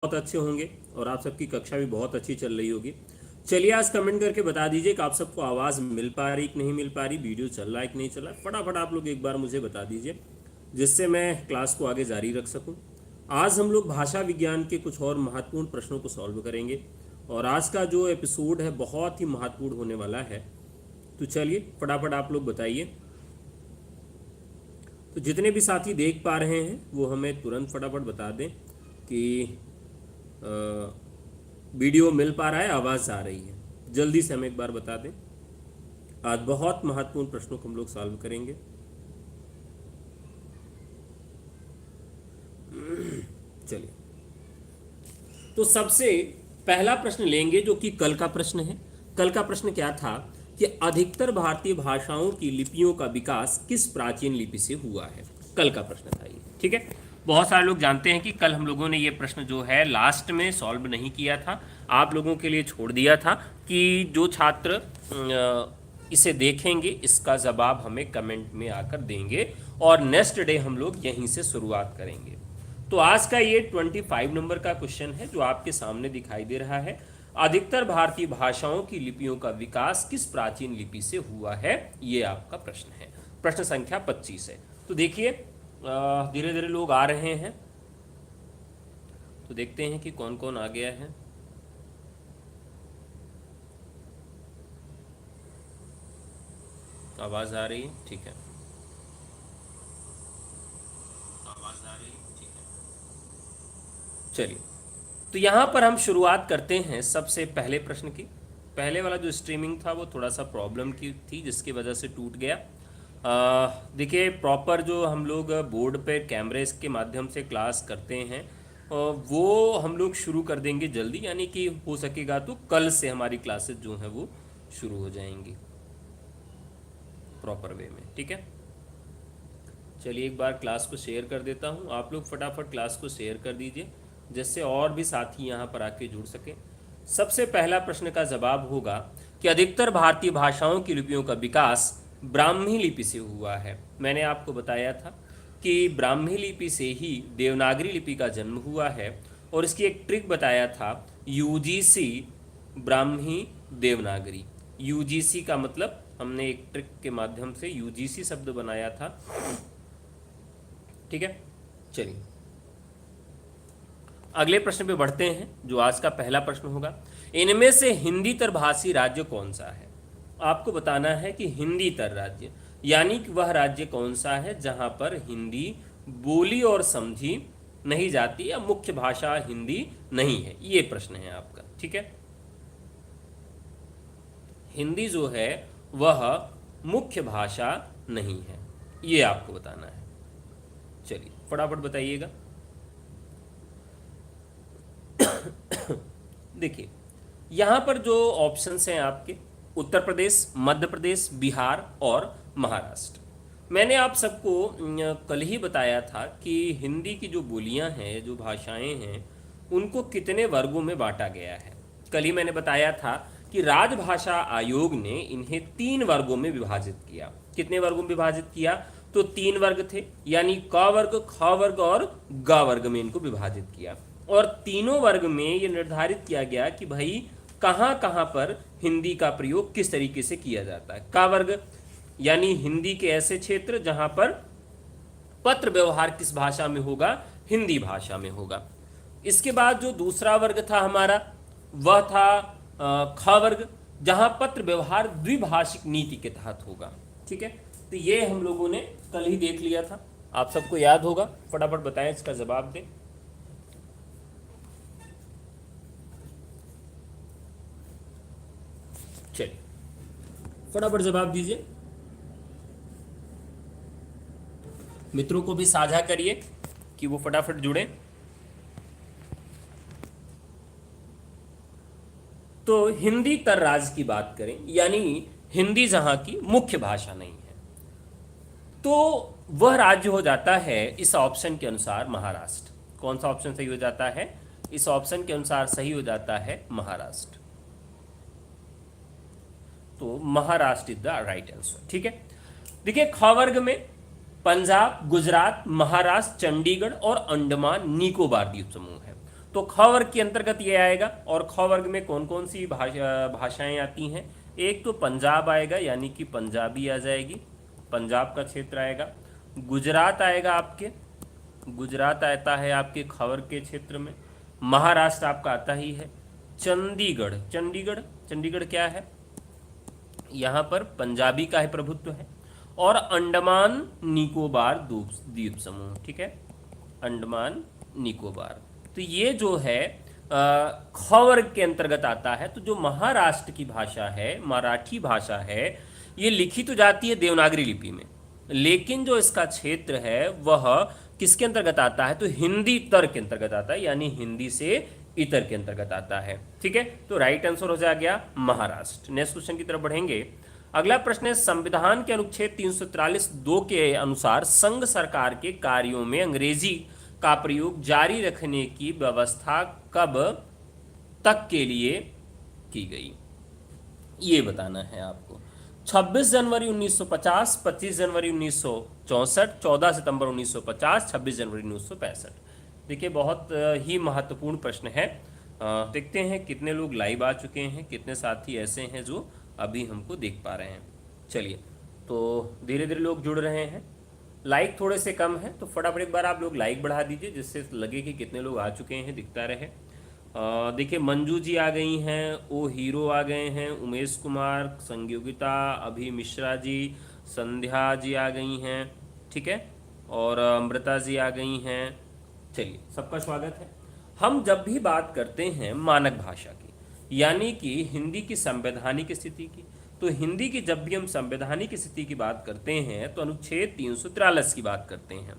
बहुत अच्छे होंगे और आप सबकी कक्षा भी बहुत अच्छी चल रही होगी। चलिए आज कमेंट करके बता दीजिए कि आप सबको आवाज़ मिल पा रही कि नहीं मिल पा रही, वीडियो चल रहा है कि नहीं चल रहा है। फटाफट आप लोग एक बार मुझे बता दीजिए जिससे मैं क्लास को आगे जारी रख सकूं। आज हम लोग भाषा विज्ञान के कुछ और महत्वपूर्ण प्रश्नों को सॉल्व करेंगे और आज का जो एपिसोड है बहुत ही महत्वपूर्ण होने वाला है। तो चलिए फटाफट आप लोग बताइए। तो जितने भी साथी देख पा रहे हैं वो हमें तुरंत फटाफट बता दें कि वीडियो मिल पा रहा है, आवाज़ आ रही है। जल्दी से हमें एक बार बता दें। आज बहुत महत्वपूर्ण प्रश्नों को हम लोग सॉल्व करेंगे। चलिए तो सबसे पहला प्रश्न लेंगे जो कि कल का प्रश्न है। कल का प्रश्न क्या था कि अधिकतर भारतीय भाषाओं की लिपियों का विकास किस प्राचीन लिपि से हुआ है। कल का प्रश्न था ये, ठीक है। बहुत सारे लोग जानते हैं कि कल हम लोगों ने ये प्रश्न जो है लास्ट में सॉल्व नहीं किया था, आप लोगों के लिए छोड़ दिया था कि जो छात्र इसे देखेंगे इसका जवाब हमें कमेंट में आकर देंगे और नेक्स्ट डे हम लोग यहीं से शुरुआत करेंगे। तो आज का ये 25 नंबर का क्वेश्चन है जो आपके सामने दिखाई दे रहा है। अधिकतर भारतीय भाषाओं की लिपियों का विकास किस प्राचीन लिपि से हुआ है, ये आपका प्रश्न है। प्रश्न संख्या 25 है। तो देखिए धीरे धीरे लोग आ रहे हैं, तो देखते हैं कि कौन कौन आ गया है। आवाज आ रही है, ठीक है। आवाज आ रही है, ठीक है। चलिए तो यहाँ पर हम शुरुआत करते हैं सबसे पहले प्रश्न की। पहले वाला जो स्ट्रीमिंग था वो थोड़ा सा प्रॉब्लम की थी जिसकी वजह से टूट गया। देखिए प्रॉपर जो हम लोग बोर्ड पे कैमरे के माध्यम से क्लास करते हैं वो हम लोग शुरू कर देंगे जल्दी, यानी कि हो सकेगा तो कल से हमारी क्लासेस जो हैं वो शुरू हो जाएंगी प्रॉपर वे में, ठीक है। चलिए एक बार क्लास को शेयर कर देता हूँ, आप लोग फटाफट क्लास को शेयर कर दीजिए जिससे और भी साथी यहाँ पर आके जुड़ सकें। सबसे पहला प्रश्न का जवाब होगा कि अधिकतर भारतीय भाषाओं की लिपियों का विकास ब्राह्मी लिपि से हुआ है। मैंने आपको बताया था कि ब्राह्मी लिपि से ही देवनागरी लिपि का जन्म हुआ है और इसकी एक ट्रिक बताया था, यूजीसी ब्राह्मी देवनागरी। यूजीसी का मतलब हमने एक ट्रिक के माध्यम से यूजीसी शब्द बनाया था, ठीक है। चलिए अगले प्रश्न पे बढ़ते हैं जो आज का पहला प्रश्न होगा। इनमें से हिंदी तरभाषी राज्य कौन सा है। आपको बताना है कि हिंदी तर राज्य यानी कि वह राज्य कौन सा है जहां पर हिंदी बोली और समझी नहीं जाती या मुख्य भाषा हिंदी नहीं है, ये प्रश्न है आपका, ठीक है। हिंदी जो है वह मुख्य भाषा नहीं है, ये आपको बताना है। चलिए फटाफट बताइएगा। देखिए यहाँ पर जो ऑप्शंस हैं आपके उत्तर प्रदेश, मध्य प्रदेश, बिहार और महाराष्ट्र। मैंने आप सबको कल ही बताया था कि हिंदी की जो बोलियां हैं, जो भाषाएं हैं, उनको कितने वर्गों में बांटा गया है। कल ही मैंने बताया था कि राजभाषा आयोग ने इन्हें 3 वर्गों में विभाजित किया। कितने वर्गों में विभाजित किया, तो 3 वर्ग थे, यानी क वर्ग, ख वर्ग और ग वर्ग में इनको विभाजित किया। और तीनों वर्ग में ये निर्धारित किया गया कि भाई कहाँ कहाँ पर हिंदी का प्रयोग किस तरीके से किया जाता है। का वर्ग यानी हिंदी के ऐसे क्षेत्र जहां पर पत्र व्यवहार किस भाषा में होगा, हिंदी भाषा में होगा। इसके बाद जो दूसरा वर्ग था हमारा वह था ख वर्ग, जहां पत्र व्यवहार द्विभाषिक नीति के तहत होगा, ठीक है। तो ये हम लोगों ने कल ही देख लिया था, आप सबको याद होगा। फटाफट बताएं, इसका जवाब दें। चलिए फटाफट जवाब दीजिए, मित्रों को भी साझा करिए कि वो फटाफट जुड़े। तो हिंदी तर राज्य की बात करें, यानी हिंदी जहां की मुख्य भाषा नहीं है, तो वह राज्य हो जाता है इस ऑप्शन के अनुसार महाराष्ट्र। कौन सा ऑप्शन सही हो जाता है, इस ऑप्शन के अनुसार सही हो जाता है महाराष्ट्र। तो Maharashtra is the right answer, ठीक है। देखिए ख वर्ग में पंजाब, गुजरात, महाराष्ट्र, चंडीगढ़ और अंडमान निकोबार द्वीप समूह है। तो ख वर्ग के अंतर्गत ये आएगा। और ख वर्ग में कौन कौन सी भाषाएं आती हैं? एक तो पंजाब आएगा, यानी कि पंजाबी आ जाएगी, पंजाब का क्षेत्र आएगा। गुजरात आएगा आपके, गुजरात आता है आपके ख वर्ग के क्षेत्र में। महाराष्ट्र आपका आता ही है। चंडीगढ़, चंडीगढ़, चंडीगढ़ क्या है? यहाँ पर पंजाबी का ही प्रभुत्व है। और अंडमान निकोबार द्वीप समूह, ठीक है, अंडमान निकोबार। तो ये जो है ख वर्ग के अंतर्गत आता है। तो जो महाराष्ट्र की भाषा है, मराठी भाषा है, ये लिखी तो जाती है देवनागरी लिपि में, लेकिन जो इसका क्षेत्र है वह किसके अंतर्गत आता है? तो हिंदी तर के अंतर्गत आता है, यानी हिंदी से इतर के अंतर्गत आता है। ठीक है, तो राइट आंसर हो जाएगा महाराष्ट्र। नेक्स्ट क्वेश्चन की तरफ बढ़ेंगे। अगला प्रश्न है, संविधान के अनुच्छेद 343(2) के अनुसार संघ सरकार के कार्यों में अंग्रेजी का प्रयोग जारी रखने की व्यवस्था कब तक के लिए की गई? ये बताना है आपको। 26 जनवरी 1950, 25 जनवरी 1964, 14 सितंबर 1950, 26 जनवरी 1965। देखिए, बहुत ही महत्वपूर्ण प्रश्न है। देखते हैं कितने लोग लाइव आ चुके हैं, कितने साथी ऐसे हैं जो अभी हमको देख पा रहे हैं। चलिए, तो धीरे धीरे लोग जुड़ रहे हैं। लाइक थोड़े से कम है, तो फटाफट एक बार आप लोग लाइक बढ़ा दीजिए, जिससे लगे कि कितने लोग आ चुके हैं, दिखता रहे। देखिए, मंजू जी आ गई हैं, ओ हीरो आ गए हैं, उमेश कुमार, संयोगिता, अभी मिश्रा जी, संध्या जी आ गई हैं, ठीक है, और अमृता जी आ गई हैं। चलिए, सबका स्वागत है। हम जब भी बात करते हैं मानक भाषा की, यानी कि हिंदी की संवैधानिक स्थिति की, तो हिंदी की जब भी हम संवैधानिक स्थिति की बात करते हैं तो अनुच्छेद 343 की बात करते हैं।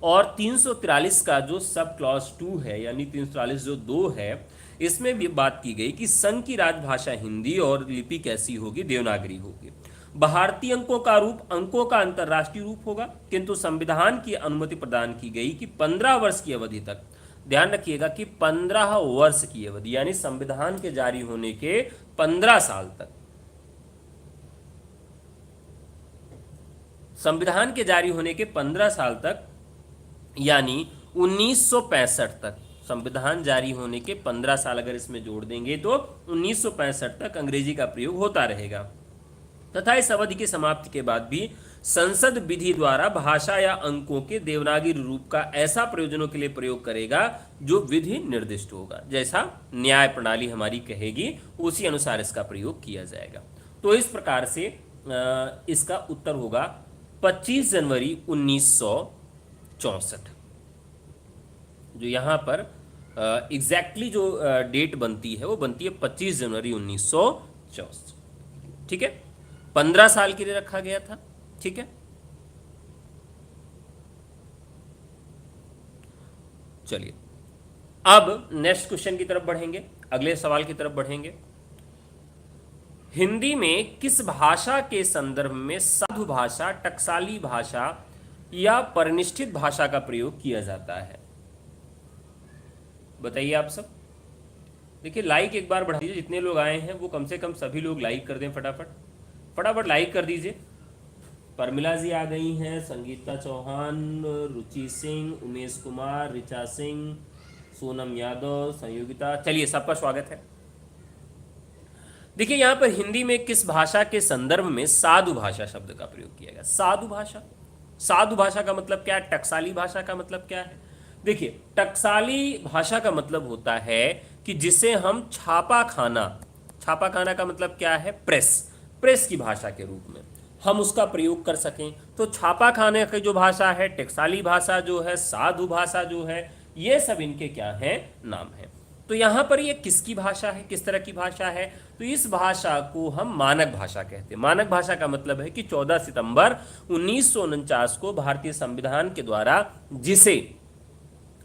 और 343 का जो सब क्लॉज 2 है, यानी 343 जो 2 है, इसमें भी बात की गई कि संघ की राजभाषा हिंदी और लिपि कैसी होगी? देवनागरी होगी। भारतीय अंकों का रूप अंकों का अंतर्राष्ट्रीय रूप होगा, किंतु संविधान की अनुमति प्रदान की गई कि 15 वर्ष की अवधि तक, ध्यान रखिएगा कि 15 वर्ष की अवधि, यानी संविधान के जारी होने के 15 साल तक, संविधान के जारी होने के 15 साल तक, यानी 1965 तक, संविधान जारी होने के 15 साल अगर इसमें जोड़ देंगे तो 1965 तक अंग्रेजी का प्रयोग होता रहेगा। तथा इस अवधि की समाप्ति के बाद भी संसद विधि द्वारा भाषा या अंकों के देवनागरी रूप का ऐसा प्रयोजनों के लिए प्रयोग करेगा जो विधि निर्दिष्ट होगा। जैसा न्याय प्रणाली हमारी कहेगी, उसी अनुसार इसका प्रयोग किया जाएगा। तो इस प्रकार से इसका उत्तर होगा 25 जनवरी 1964। जो यहाँ पर एग्जैक्टली जो डेट बनती है वो बनती है 25 जनवरी 1964। ठीक है, 15 साल के लिए रखा गया था। ठीक है, चलिए अब नेक्स्ट क्वेश्चन की तरफ बढ़ेंगे, अगले सवाल की तरफ बढ़ेंगे। हिंदी में किस भाषा के संदर्भ में साधु भाषा, टकसाली भाषा या परिनिष्ठित भाषा का प्रयोग किया जाता है? बताइए आप सब। देखिए, लाइक एक बार बढ़ा दीजिए, जितने लोग आए हैं वो कम से कम सभी लोग लाइक कर दें, फटाफट फटाफट लाइक कर दीजिए। परमिला जी आ गई हैं, संगीता चौहान, रुचि सिंह, उमेश कुमार, ऋचा सिंह, सोनम यादव, संयोगिता। चलिए, सबका स्वागत है। देखिए, यहां पर हिंदी में किस भाषा के संदर्भ में साधु भाषा शब्द का प्रयोग किया गया? साधु भाषा, साधु भाषा का मतलब क्या है? टकसाली भाषा का मतलब क्या है? देखिए, टकसाली भाषा का मतलब होता है कि जिसे हम छापा खाना, छापा खाना का मतलब क्या है? प्रेस, प्रेस की भाषा के रूप में हम उसका प्रयोग कर सकें। तो छापा खाने की जो भाषा है, टकसाली भाषा जो है, साधु भाषा जो है, ये सब इनके क्या हैं? नाम है। तो यहाँ पर ये किसकी भाषा है, किस तरह की भाषा है? तो इस भाषा को हम मानक भाषा कहते हैं। मानक भाषा का मतलब है कि 14 सितंबर 1949 को भारतीय संविधान के द्वारा जिसे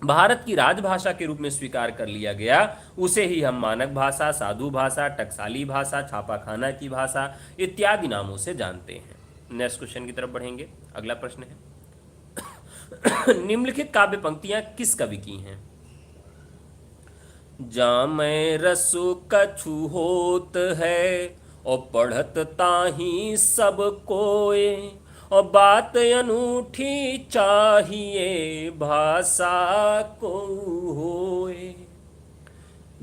भारत की राजभाषा के रूप में स्वीकार कर लिया गया, उसे ही हम मानक भाषा, साधु भाषा, टकसाली भाषा, छापाखाना की भाषा इत्यादि नामों से जानते हैं। नेक्स्ट क्वेश्चन की तरफ बढ़ेंगे। अगला प्रश्न है निम्नलिखित काव्य पंक्तियां किस कवि की हैं? जामै रसु कछु होत है, और पढ़त ताही सब कोय, और बात अनूठी चाहिए भाषा को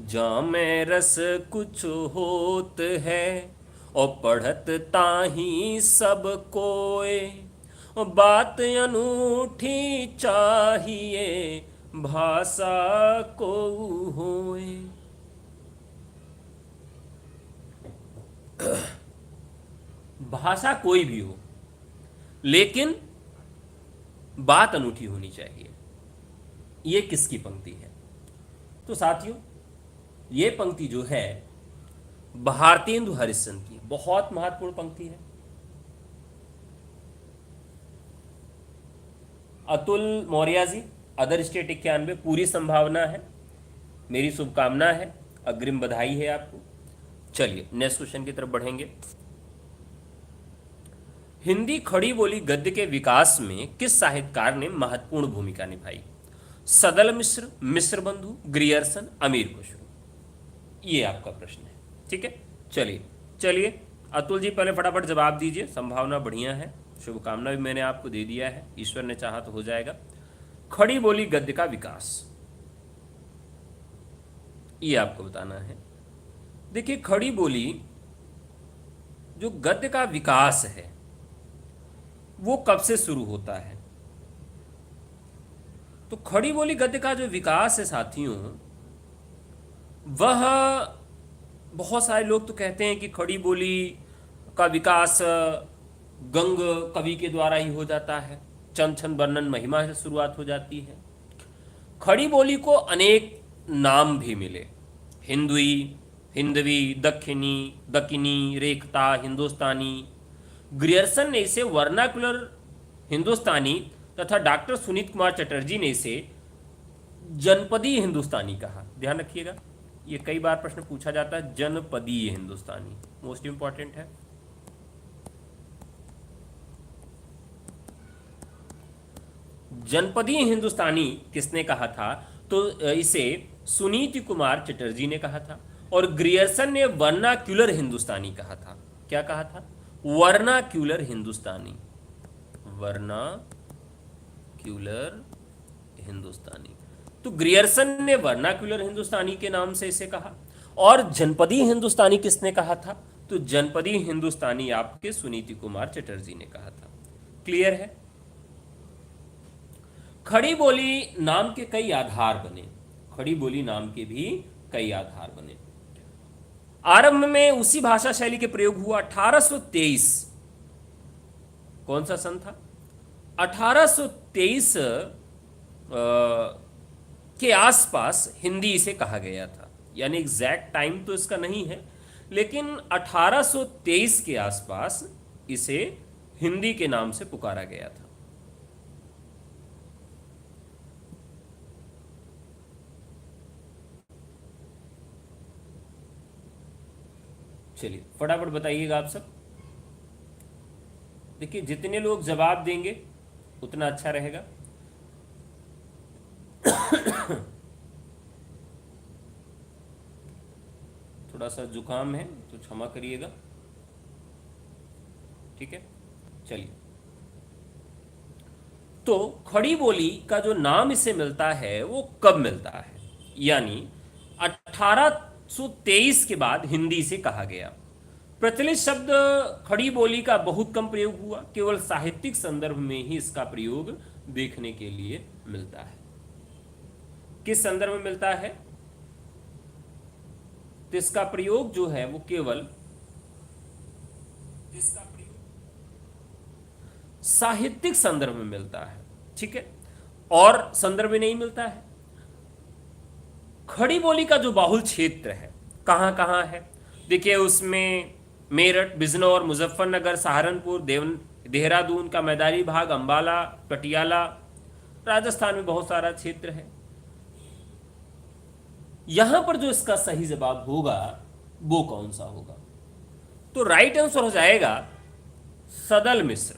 जामे रस कुछ होत है और पढ़त ताही सब कोय, और बात अनूठी चाहिए भाषा को होए। भाषा कोई भी हो, लेकिन बात अनूठी होनी चाहिए। ये किसकी पंक्ति है? तो साथियों, ये पंक्ति जो है भारतेंदु हरिश्चंद्र की, बहुत महत्वपूर्ण पंक्ति है। अतुल मौर्य जी, अदर स्टेट 91, पूरी संभावना है, मेरी शुभकामना है, अग्रिम बधाई है आपको। चलिए नेक्स्ट क्वेश्चन की तरफ बढ़ेंगे। हिंदी खड़ी बोली गद्य के विकास में किस साहित्यकार ने महत्वपूर्ण भूमिका निभाई? सदल मिश्र, मिश्र बंधु, ग्रियर्सन, अमीर खुसरो। ये आपका प्रश्न है, ठीक है। चलिए चलिए अतुल जी पहले फटाफट जवाब दीजिए, संभावना बढ़िया है, शुभकामना भी मैंने आपको दे दिया है, ईश्वर ने चाहा तो हो जाएगा। खड़ी बोली गद्य का विकास, ये आपको बताना है। देखिए, खड़ी बोली जो गद्य का विकास है वो कब से शुरू होता है? तो खड़ी बोली गद्य का जो विकास है साथियों, वह बहुत सारे लोग तो कहते हैं कि खड़ी बोली का विकास गंग कवि के द्वारा ही हो जाता है, चंद छंद वर्णन महिमा से शुरुआत हो जाती है। खड़ी बोली को अनेक नाम भी मिले, हिंदवी, हिंदवी, दक्षिणी, दकिनी, रेखता, हिंदुस्तानी। ग्रियर्सन ने इसे वर्नाकुलर हिंदुस्तानी तथा डॉक्टर सुनीत कुमार चटर्जी ने इसे जनपदीय हिंदुस्तानी कहा। ध्यान रखिएगा, ये कई बार प्रश्न पूछा जाता है, जनपदीय हिंदुस्तानी मोस्ट इंपॉर्टेंट है। जनपदीय हिंदुस्तानी किसने कहा था? तो इसे सुनीत कुमार चटर्जी ने कहा था, और ग्रियर्सन ने वर्नाक्यूलर हिंदुस्तानी कहा था। क्या कहा था? वर्नाक्यूलर हिंदुस्तानी, वर्नाक्यूलर हिंदुस्तानी। तो ग्रियर्सन ने वर्नाक्यूलर हिंदुस्तानी के नाम से इसे कहा, और जनपदीय हिंदुस्तानी किसने कहा था? तो जनपदीय हिंदुस्तानी आपके सुनीति कुमार चटर्जी ने कहा था। क्लियर है? खड़ी बोली नाम के कई आधार बने, खड़ी बोली नाम के भी कई आधार बने। आरंभ में उसी भाषा शैली के प्रयोग हुआ 1823। कौन सा सन था? 1823 के आसपास हिंदी इसे कहा गया था, यानी एग्जैक्ट टाइम तो इसका नहीं है, लेकिन 1823 के आसपास इसे हिंदी के नाम से पुकारा गया था। चलिए फटाफट बताइएगा आप सब। देखिए, जितने लोग जवाब देंगे उतना अच्छा रहेगा। थोड़ा सा जुकाम है तो क्षमा करिएगा, ठीक है। चलिए, तो खड़ी बोली का जो नाम इसे मिलता है वो कब मिलता है? यानी 1823 के बाद हिंदी से कहा गया। प्रचलित शब्द खड़ी बोली का बहुत कम प्रयोग हुआ, केवल साहित्यिक संदर्भ में ही इसका प्रयोग देखने के लिए मिलता है। किस संदर्भ में मिलता है? तो इसका प्रयोग जो है वो केवल साहित्यिक संदर्भ में मिलता है, ठीक है, और संदर्भ में नहीं मिलता है। खड़ी बोली का जो बाहुल क्षेत्र है कहां कहां है? देखिए, उसमें मेरठ, बिजनौर, मुजफ्फरनगर, सहारनपुर, देहरादून का मैदानी भाग, अंबाला, पटियाला, राजस्थान में बहुत सारा क्षेत्र है। यहां पर जो इसका सही जवाब होगा वो कौन सा होगा? तो राइट आंसर हो जाएगा सदल मिश्र।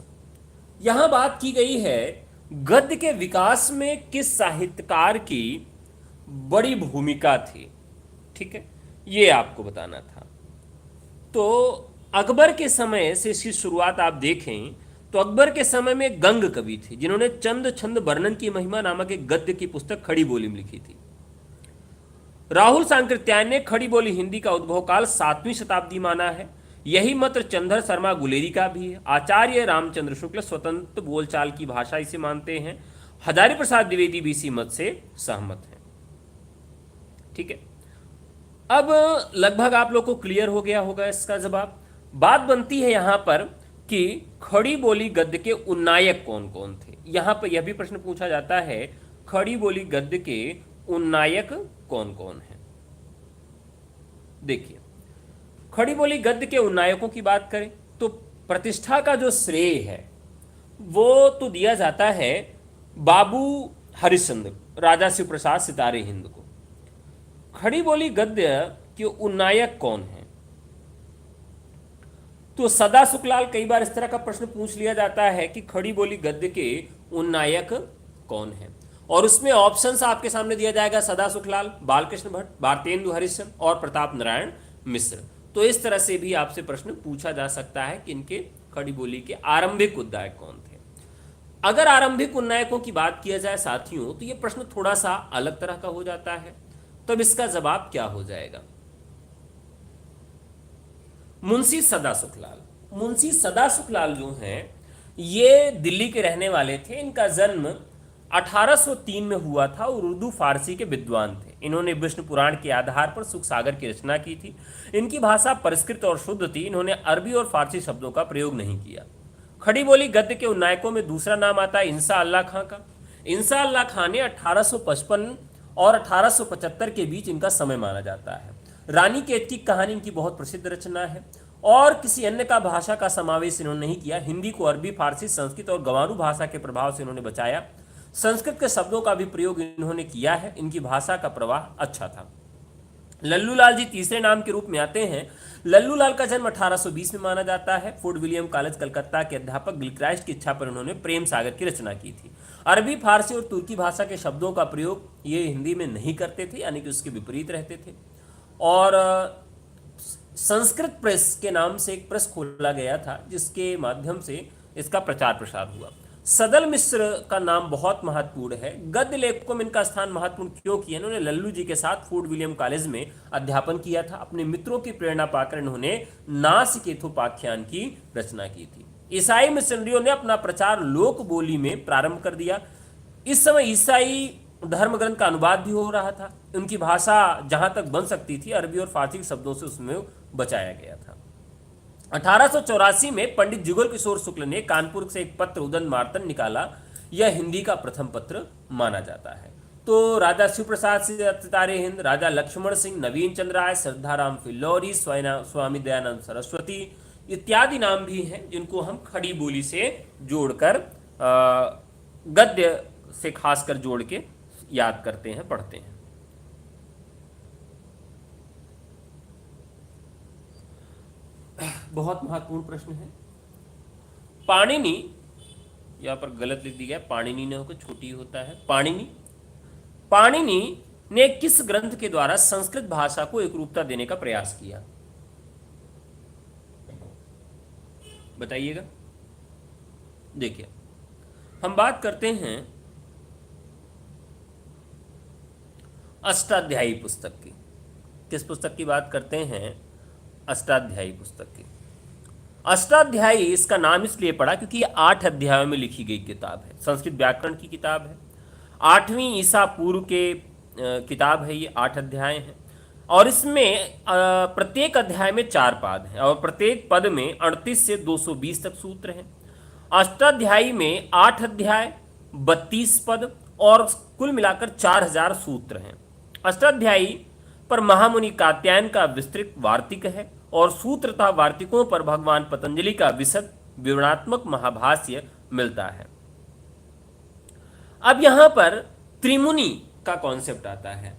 यहां बात की गई है गद्य के विकास में किस साहित्यकार की बड़ी भूमिका थी, ठीक है, ये आपको बताना था। तो अकबर के समय से इसकी शुरुआत आप देखें तो अकबर के समय में गंग कवि थे जिन्होंने चंद छंद वर्णन की महिमा नामक एक गद्य की पुस्तक खड़ी बोली में लिखी थी। राहुल सांकृत्यायन ने खड़ी बोली हिंदी का उद्भव काल 7वीं शताब्दी माना है। यही मत चंद्र शर्मा गुलेरी का भी है। आचार्य रामचंद्र शुक्ल स्वतंत्र बोलचाल की भाषा इसे मानते हैं। हजारी प्रसाद द्विवेदी भी इसी मत से सहमत हैं। ठीक है, अब लगभग आप लोग को क्लियर हो गया होगा इसका जवाब। बात बनती है यहां पर कि खड़ी बोली गद्य के उन्नायक कौन कौन थे। यहां पर यह भी प्रश्न पूछा जाता है, खड़ी बोली गद्य के उन्नायक कौन कौन है। देखिए, खड़ी बोली गद्य के उन्नायकों की बात करें तो प्रतिष्ठा का जो श्रेय है वो तो दिया जाता है बाबू हरिश्चंद्र, राजा शिव प्रसाद सितारे हिंद को। खड़ी बोली गद्य के उन्नायक कौन है, तो सदा सुखलाल। कई बार इस तरह का प्रश्न पूछ लिया जाता है कि खड़ी बोली गद्य के उन्नायक कौन है, और उसमें ऑप्शंस आपके सामने दिया जाएगा, सदा सुखलाल, बालकृष्ण भट्ट, भारतेंदु हरिश्चंद्र और प्रताप नारायण मिश्र। तो इस तरह से भी आपसे प्रश्न पूछा जा सकता है कि इनके खड़ी बोली के आरंभिक उन्नायक कौन थे। अगर आरंभिक उन्नायकों की बात किया जाए साथियों, तो यह प्रश्न थोड़ा सा अलग तरह का हो जाता है। तब इसका जवाब क्या हो जाएगा? मुंशी सदा सुखलाल। मुंशी सदा सुखलाल जो हैं ये दिल्ली के रहने वाले थे। इनका जन्म 1803 में हुआ था और उर्दू फारसी के विद्वान थे। इन्होंने विष्णु पुराण के आधार पर सुख सागर की रचना की थी। इनकी भाषा परिष्कृत और शुद्ध थी। इन्होंने अरबी और फारसी शब्दों का प्रयोग नहीं किया। खड़ी बोली गद्य के उन्नायकों में दूसरा नाम आता है इंसा अल्लाह खां का। इंसा अल्लाह खां ने 1855 और 1875 के बीच इनका समय माना जाता है। रानी केत की कहानी इनकी बहुत प्रसिद्ध रचना है और किसी अन्य का भाषा का समावेश इन्होंने नहीं किया। हिंदी को अरबी, फारसी, संस्कृत और गंवारू भाषा के प्रभाव से इन्होंने बचाया। संस्कृत के शब्दों का भी प्रयोग इन्होंने किया है। इनकी भाषा का प्रवाह अच्छा था। लल्लू लाल जी तीसरे नाम के रूप में आते हैं। लल्लू लाल का जन्म 1820 में माना जाता है। फोर्ट विलियम कॉलेज कलकत्ता के अध्यापक गिलक्राइस्ट की इच्छा पर उन्होंने प्रेम सागर की रचना की थी। अरबी, फारसी और तुर्की भाषा के शब्दों का प्रयोग ये हिंदी में नहीं करते थे, यानी कि उसके विपरीत रहते थे। और संस्कृत प्रेस के नाम से एक प्रेस खोला गया था जिसके माध्यम से इसका प्रचार प्रसार हुआ। सदल मिश्र का नाम बहुत महत्वपूर्ण है। गद्य लेखकों में इनका स्थान महत्वपूर्ण क्यों किया? इन्होंने लल्लू जी के साथ फोर्ट विलियम कॉलेज में अध्यापन किया था। अपने मित्रों की प्रेरणा पाकर इन्होंने नासिकेथोपाख्यान की रचना की थी। ईसाई मिशनरियों ने अपना प्रचार लोक बोली में प्रारंभ कर दिया। इस समय ईसाई धर्म ग्रंथ का अनुवाद भी हो रहा था। उनकी भाषा जहां तक बन सकती थी अरबी और फारसी शब्दों से उसमें बचाया गया था। 1884 में पंडित जुगल किशोर शुक्ल ने कानपुर से एक पत्र उदंत मार्तन निकाला। यह हिंदी का प्रथम पत्र माना जाता है। तो राजा शिव प्रसाद सितारे हिंद, राजा लक्ष्मण सिंह, नवीन चंद्र राय, श्रद्धाराम फिल्लौरी, स्वामी दयानंद सरस्वती इत्यादि नाम भी हैं जिनको हम खड़ी बोली से जोड़कर गद्य से खासकर जोड़ के याद करते हैं, पढ़ते हैं। बहुत महत्वपूर्ण प्रश्न है। पाणिनि, यहां पर गलत लिख दिया है, पाणिनि ने होकर छोटी होता है, पाणिनि ने किस ग्रंथ के द्वारा संस्कृत भाषा को एक रूपता देने का प्रयास किया? बताइएगा। देखिए, हम बात करते हैं अष्टाध्यायी पुस्तक की। किस पुस्तक की बात करते हैं? अष्टाध्यायी पुस्तक की। अष्टाध्यायी इसका नाम इसलिए पड़ा क्योंकि ये 8 अध्यायों में लिखी गई किताब है। संस्कृत व्याकरण की किताब है। 8वीं ईसा पूर्व के किताब है। ये 8 अध्याय हैं और इसमें प्रत्येक अध्याय में 4 पाद हैं और प्रत्येक पद में 38 से 220 तक सूत्र हैं। अष्टाध्यायी में 8 अध्याय, 32 पद और कुल मिलाकर 4000 सूत्र हैं। अष्टाध्यायी पर महामुनि कात्यायन का विस्तृत वार्तिक है और सूत्र तथा वार्तिकों पर भगवान पतंजलि का विशद विवरणात्मक महाभाष्य मिलता है। अब यहां पर त्रिमुनि का कॉन्सेप्ट आता है।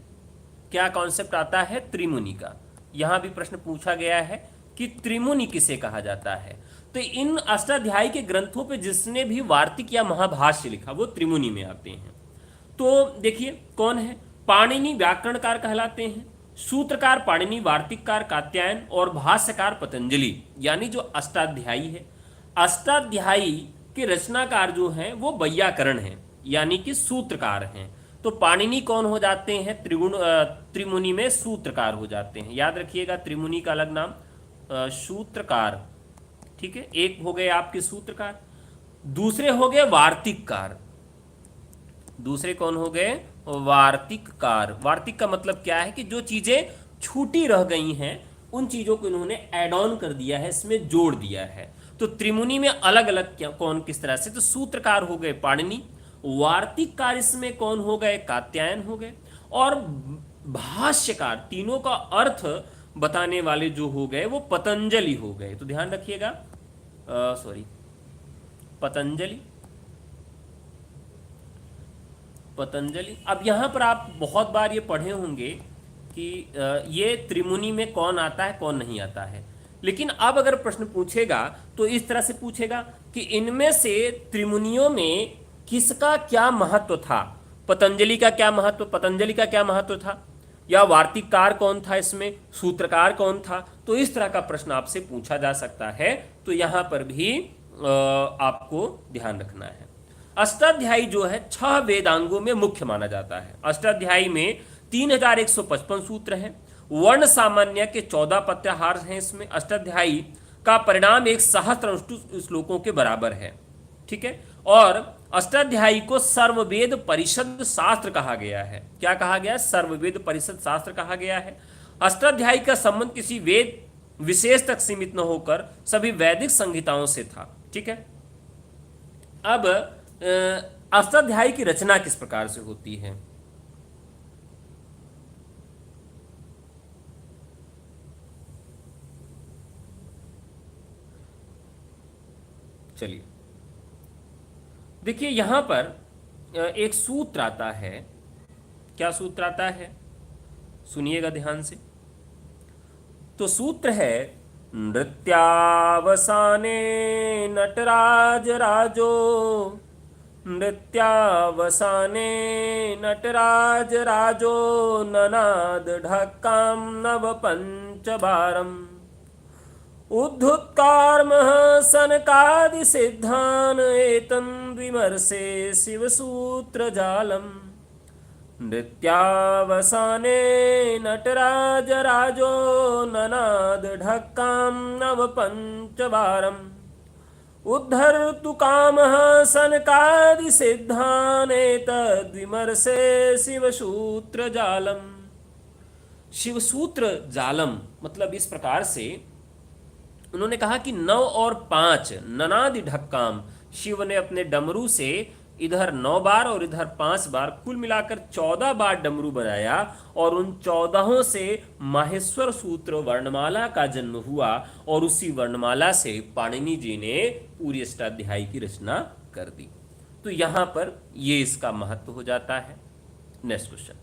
क्या कॉन्सेप्ट आता है? त्रिमुनि का। यहां भी प्रश्न पूछा गया है कि त्रिमुनि किसे कहा जाता है। तो इन अष्टाध्यायी के ग्रंथों पे जिसने भी वार्तिक या महाभाष्य लिखा वो त्रिमुनि में आते हैं। तो देखिए कौन है? पाणिनि व्याकरणकार कहलाते हैं, सूत्रकार पाणिनि, वार्तिककार कात्यायन और भाष्यकार पतंजलि, यानी जो अष्टाध्यायी है। अष्टाध्यायी के रचनाकार जो हैं वो वैयाकरण हैं, यानी कि सूत्रकार हैं। तो पाणिनि कौन हो जाते हैं? त्रिमुनि में सूत्रकार हो जाते हैं। याद रखिएगा, त्रिमुनि का अलग नाम सूत्रकार। ठीक है, एक हो गए आपके सूत्रकार, दूसरे हो गए वार्तिककार। दूसरे कौन हो गए? वार्तिककार। वार्तिक का मतलब क्या है कि जो चीजें छूटी रह गई हैं उन चीजों को इन्होंने ऐड ऑन कर दिया है, इसमें जोड़ दिया है। तो त्रिमुनि में अलग अलग क्या, कौन किस तरह से, तो सूत्रकार हो गए पाणिनि, वार्तिककार इसमें कौन हो गए? कात्यायन हो गए, और भाष्यकार, तीनों का अर्थ बताने वाले जो हो गए वो पतंजलि हो गए। तो ध्यान रखिएगा, सॉरी, पतंजलि, पतंजलि। अब यहाँ पर आप बहुत बार ये पढ़े होंगे कि ये त्रिमुनि में कौन आता है कौन नहीं आता है, लेकिन अब अगर प्रश्न पूछेगा तो इस तरह से पूछेगा कि इनमें से त्रिमुनियों में किसका क्या महत्व था? पतंजलि का क्या महत्व, पतंजलि का क्या महत्व था, या वार्तिककार कौन था, इसमें सूत्रकार कौन था? तो इस तरह का प्रश्न आपसे पूछा जा सकता है। तो यहाँ पर भी आपको ध्यान रखना है। अष्टाध्यायी जो है 6 वेदांगों में मुख्य माना जाता है। अष्टाध्यायी में 3155 सूत्र हैं। वर्ण सामान्य के 14 पत्याहार हैं। इसमें अष्टाध्यायी का परिणाम एक सहस्त्र श्लोकों के बराबर है। ठीक है, और अष्टाध्यायी को सर्ववेद परिषद शास्त्र कहा गया है। क्या कहा गया? सर्ववेद परिषद शास्त्र कहा गया है। अष्टाध्यायी का संबंध किसी वेद विशेष तक सीमित न होकर सभी वैदिक संहिताओं से था। ठीक है, अब अष्टाध्यायी की रचना किस प्रकार से होती है? चलिए देखिए, यहां पर एक सूत्र आता है। क्या सूत्र आता है? सुनिएगा ध्यान से। तो सूत्र है, नृत्यावसाने नटराज राजो, नृत्यावसाने नटराज राजो ननाद ढक्काम नव पंचबारम, उद्धुत्कार्मः सनकादि सिद्धान एतं विमर्शे शिवसूत्रजालम्, नृत्यावसाने नटराजराजो ननाद ढक्कां नव पंचवारम्, उद्धर्तु कामः सनकादि सिद्धान एतद्विमर्शे शिवसूत्रजालम्। शिवसूत्र जालम मतलब इस प्रकार से उन्होंने कहा कि 9 और 5 ननादि ढक्काम, शिव ने अपने डमरू से इधर 9 बार और इधर 5 बार, कुल मिलाकर 14 बार डमरू बनाया, और उन 14 से माहेश्वर सूत्र वर्णमाला का जन्म हुआ, और उसी वर्णमाला से पाणिनि जी ने पूरी अष्टाध्यायी की रचना कर दी। तो यहां पर ये इसका महत्व हो जाता है। नेक्स्ट क्वेश्चन,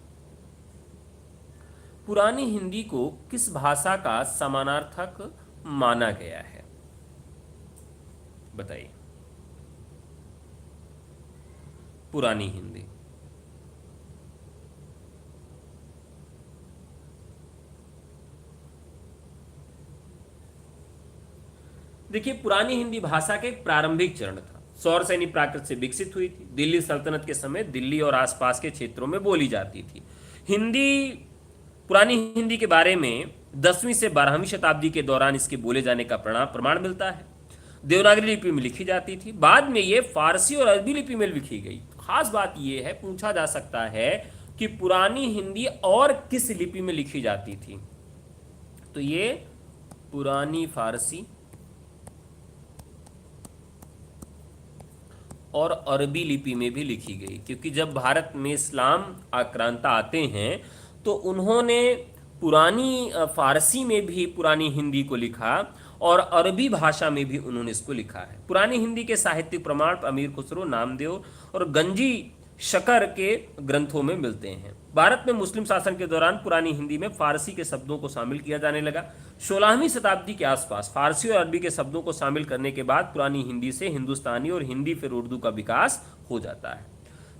पुरानी हिंदी को किस भाषा का समानार्थक माना गया है? बताइए। पुरानी हिंदी, देखिए, पुरानी हिंदी भाषा का एक प्रारंभिक चरण था। सौर सैनी प्राकृत से विकसित हुई थी। दिल्ली सल्तनत के समय दिल्ली और आसपास के क्षेत्रों में बोली जाती थी। हिंदी, पुरानी हिंदी के बारे में 10वीं से 12वीं शताब्दी के दौरान इसके बोले जाने का प्रमाण मिलता है। देवनागरी लिपि में लिखी जाती थी, बाद में ये फारसी और अरबी लिपि में लिखी गई। खास बात यह है, पूछा जा सकता है कि पुरानी हिंदी और किस लिपि में लिखी जाती थी? तो ये पुरानी फारसी और अरबी लिपि में भी लिखी गई, क्योंकि जब भारत में इस्लाम आक्रांता आते हैं तो उन्होंने पुरानी फारसी में भी पुरानी हिंदी को लिखा, और अरबी भाषा में भी उन्होंने इसको लिखा है। पुरानी हिंदी के साहित्यिक प्रमाण अमीर खुसरो, नामदेव और गंजी शकर के ग्रंथों में मिलते हैं। भारत में मुस्लिम शासन के दौरान पुरानी हिंदी में फारसी के शब्दों को शामिल किया जाने लगा। 16वीं शताब्दी के आसपास फारसी और अरबी के शब्दों को शामिल करने के बाद पुरानी हिंदी से हिंदुस्तानी और हिंदी फिर उर्दू का विकास हो जाता है।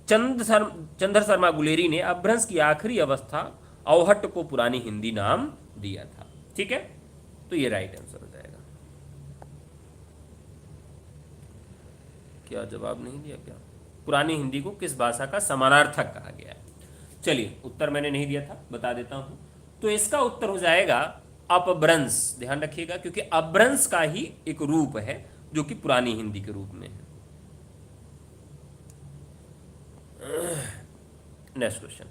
चंद्र शर्मा गुलेरी ने अपभ्रंश की आखिरी अवस्था अवहट्ट को पुरानी हिंदी नाम दिया था। ठीक है, तो ये राइट आंसर हो जाएगा। क्या जवाब नहीं दिया? क्या पुरानी हिंदी को किस भाषा का समानार्थक कहा गया है? चलिए, उत्तर मैंने नहीं दिया था, बता देता हूं। तो इसका उत्तर हो जाएगा अपभ्रंश। ध्यान रखिएगा, क्योंकि अपभ्रंश का ही एक रूप है जो कि पुरानी हिंदी के रूप में है। नेक्स्ट क्वेश्चन,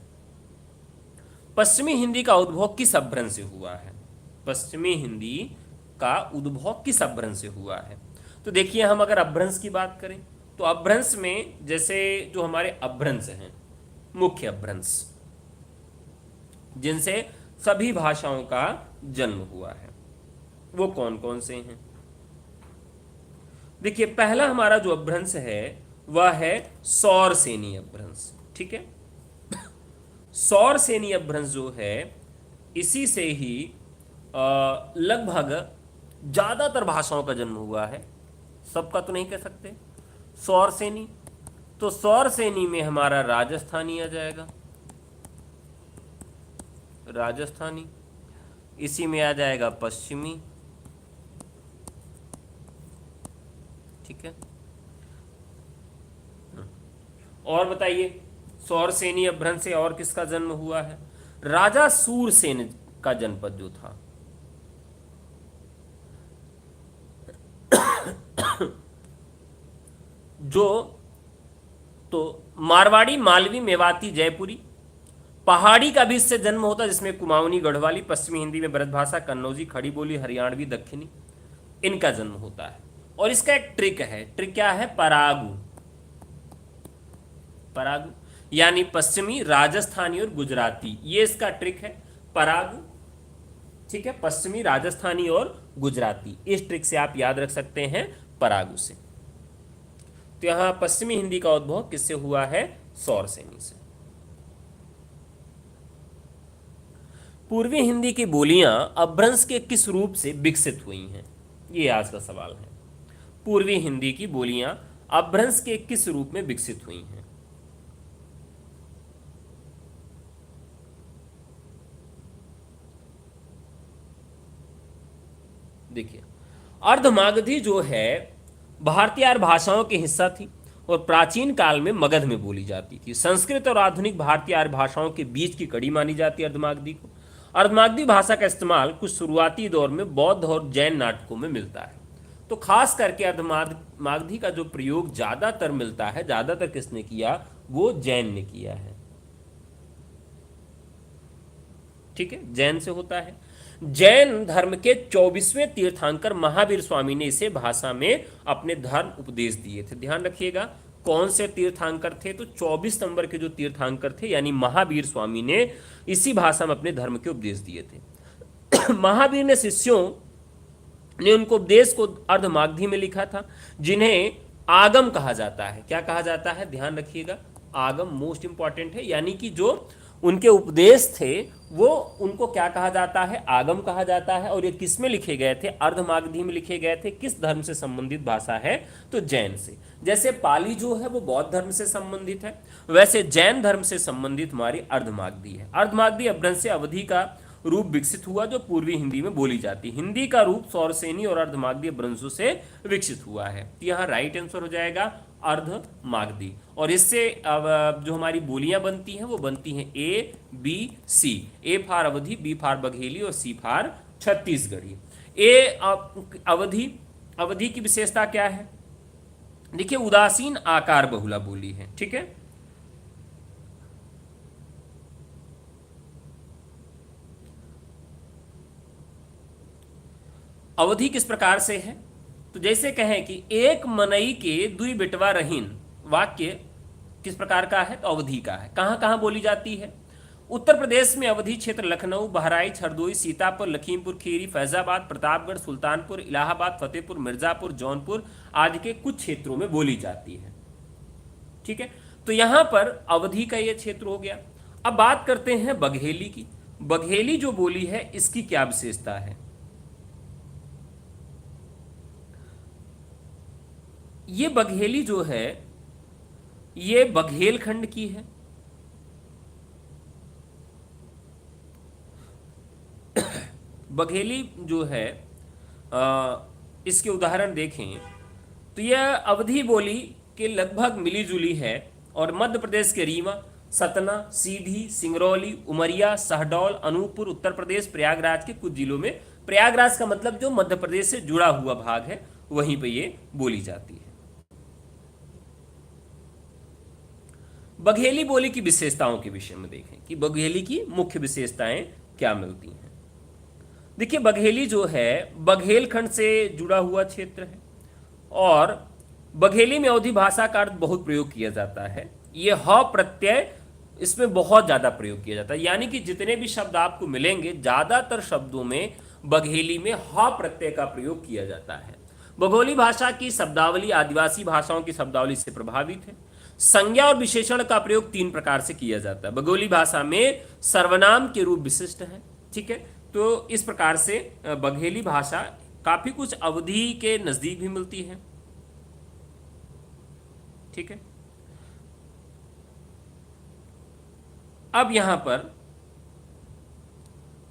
पश्चिमी हिंदी का उद्भव किस अपभ्रंश से हुआ है? पश्चिमी हिंदी का उद्भव किस अपभ्रंश से हुआ है? तो देखिए, हम अगर अपभ्रंश की बात करें तो अपभ्रंश में जैसे जो हमारे अपभ्रंश हैं, मुख्य अपभ्रंश जिनसे सभी भाषाओं का जन्म हुआ है, वो कौन कौन से हैं? देखिए, पहला हमारा जो अपभ्रंश है वह है सौरसेनी अपभ्रंश। ठीक है, सौरसेनी अपभ्रंश जो है, इसी से ही लगभग ज्यादातर भाषाओं का जन्म हुआ है, सबका तो नहीं कह सकते। सौरसेनी, तो सौरसेनी में हमारा राजस्थानी आ जाएगा, राजस्थानी। इसी में आ जाएगा पश्चिमी। ठीक है, और बताइए, सौरसेनी अपभ्रंश से और किसका जन्म हुआ है? राजा सूरसेन का जनपद जो था, जो तो मारवाड़ी, मालवी, मेवाती, जयपुरी, पहाड़ी का भी इससे जन्म होता है, जिसमें कुमाऊनी, गढ़वाली, पश्चिमी हिंदी में ब्रज भाषा, कन्नौजी, खड़ी बोली, हरियाणवी, दक्षिणी, इनका जन्म होता है। और इसका एक ट्रिक है। ट्रिक क्या है? परागु। परागु यानी पश्चिमी, राजस्थानी और गुजराती, ये इसका ट्रिक है, परागु। ठीक है, पश्चिमी, राजस्थानी और गुजराती, इस ट्रिक से आप याद रख सकते हैं, परागु से। तो यहां पश्चिमी हिंदी का उद्भव किससे हुआ है? सौरसेनी से। पूर्वी हिंदी की बोलियां अपभ्रंश के किस रूप से विकसित हुई हैं? ये आज का सवाल है। पूर्वी हिंदी की बोलियां अपभ्रंश के किस रूप में विकसित हुई हैं? देखिए, अर्धमागधी जो है भारतीय आर्य भाषाओं की हिस्सा थी और प्राचीन काल में मगध में बोली जाती थी। संस्कृत और आधुनिक भारतीय आर्य भाषाओं के बीच की कड़ी मानी जाती है अर्धमागधी को। अर्धमागधी भाषा का इस्तेमाल कुछ शुरुआती दौर में बौद्ध और जैन नाटकों में मिलता है। तो खास करके अर्धमागधी का जो प्रयोग ज्यादातर मिलता है, ज्यादातर किसने किया? वो जैन ने किया है। ठीक है, जैन से होता है। जैन धर्म के 24वें तीर्थंकर महावीर स्वामी ने इसे भाषा में अपने धर्म उपदेश दिए थे। ध्यान रखिएगा, कौन से तीर्थंकर थे? तो 24 नंबर के जो तीर्थंकर थे, यानी महावीर स्वामी ने इसी भाषा में अपने धर्म के उपदेश दिए थे। महावीर ने शिष्यों ने उनको उपदेश को अर्धमागधी में लिखा था, जिन्हें आगम कहा जाता है। क्या कहा जाता है? ध्यान रखिएगा, आगम मोस्ट इंपॉर्टेंट है, यानी कि जो उनके उपदेश थे वो उनको क्या कहा जाता है? आगम कहा जाता है। और ये किस में लिखे गए थे? अर्धमागधी में लिखे गए थे। किस धर्म से संबंधित भाषा है? तो जैन से। जैसे पाली जो है वो बौद्ध धर्म से संबंधित है, वैसे जैन धर्म से संबंधित हमारी अर्धमागधी है। अर्धमागधी अपभ्रंश से अवधि का रूप विकसित हुआ जो पूर्वी हिंदी में बोली जाती। हिंदी का रूप सौरसेनी और अर्धमागधी अपभ्रंशों से विकसित हुआ है। यहाँ राइट आंसर हो जाएगा अर्धमागधी। और इससे अब जो हमारी बोलियां बनती हैं वो बनती हैं ए बी सी। ए फार अवधि, बी फार बघेली और सी फार छत्तीसगढ़ी। अवधि, अवधि की विशेषता क्या है? देखिए, उदासीन आकार बहुला बोली है। ठीक है, अवधि किस प्रकार से है? तो जैसे कहें कि एक मनई के दुई बिटवा रहीन, वाक्य किस प्रकार का है? तो अवधि का है। कहां कहां बोली जाती है? उत्तर प्रदेश में अवधि क्षेत्र लखनऊ, बहराइच, हरदोई, सीतापुर, लखीमपुर खीरी, फैजाबाद, प्रतापगढ़, सुल्तानपुर, इलाहाबाद, फतेहपुर, मिर्जापुर, जौनपुर आदि के कुछ क्षेत्रों में बोली जाती है। ठीक है, तो यहां पर अवधि का यह क्षेत्र हो गया। अब बात करते हैं बघेली की। बघेली जो बोली है इसकी क्या विशेषता है? ये बघेली जो है ये बघेलखंड की है। बघेली जो है इसके उदाहरण देखें तो यह अवधी बोली के लगभग मिली जुली है और मध्य प्रदेश के रीवा, सतना, सीधी, सिंगरौली, उमरिया, शहडोल, अनूपपुर, उत्तर प्रदेश, प्रयागराज के कुछ जिलों में, प्रयागराज का मतलब जो मध्य प्रदेश से जुड़ा हुआ भाग है वहीं पे ये बोली जाती है। बघेली बोली की विशेषताओं के विषय में देखें कि बघेली की मुख्य विशेषताएं क्या मिलती हैं। देखिए, बघेली जो है बघेलखंड से जुड़ा हुआ क्षेत्र है और बघेली में अवधी भाषा का अर्थ बहुत प्रयोग किया जाता है। ये ह प्रत्यय इसमें बहुत ज्यादा प्रयोग किया जाता है, यानी कि जितने भी शब्द आपको मिलेंगे ज्यादातर शब्दों में बघेली में ह प्रत्यय का प्रयोग किया जाता है। बघोली भाषा की शब्दावली आदिवासी भाषाओं की शब्दावली से प्रभावित है। संज्ञा और विशेषण का प्रयोग 3 प्रकार से किया जाता है। बघोली भाषा में सर्वनाम के रूप विशिष्ट है। ठीक है, तो इस प्रकार से बघेली भाषा काफी कुछ अवधि के नजदीक भी मिलती है। ठीक है, अब यहां पर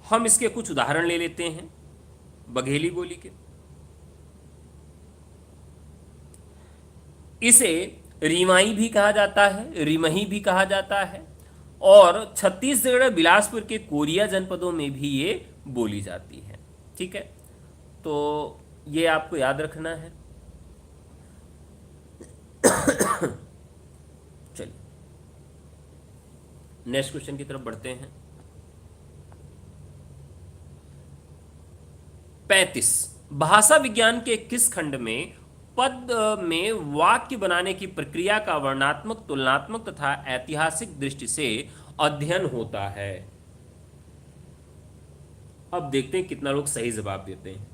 हम इसके कुछ उदाहरण ले लेते हैं बघेली बोली के। इसे रीमाई भी कहा जाता है, रिमही भी कहा जाता है और छत्तीसगढ़ बिलासपुर के कोरिया जनपदों में भी ये बोली जाती है। ठीक है, तो ये आपको याद रखना है। चलिए नेक्स्ट क्वेश्चन की तरफ बढ़ते हैं। 35 भाषा विज्ञान के किस खंड में पद में वाक्य बनाने की प्रक्रिया का वर्णनात्मक, तुलनात्मक तथा ऐतिहासिक दृष्टि से अध्ययन होता है? अब देखते हैं कितना लोग सही जवाब देते हैं।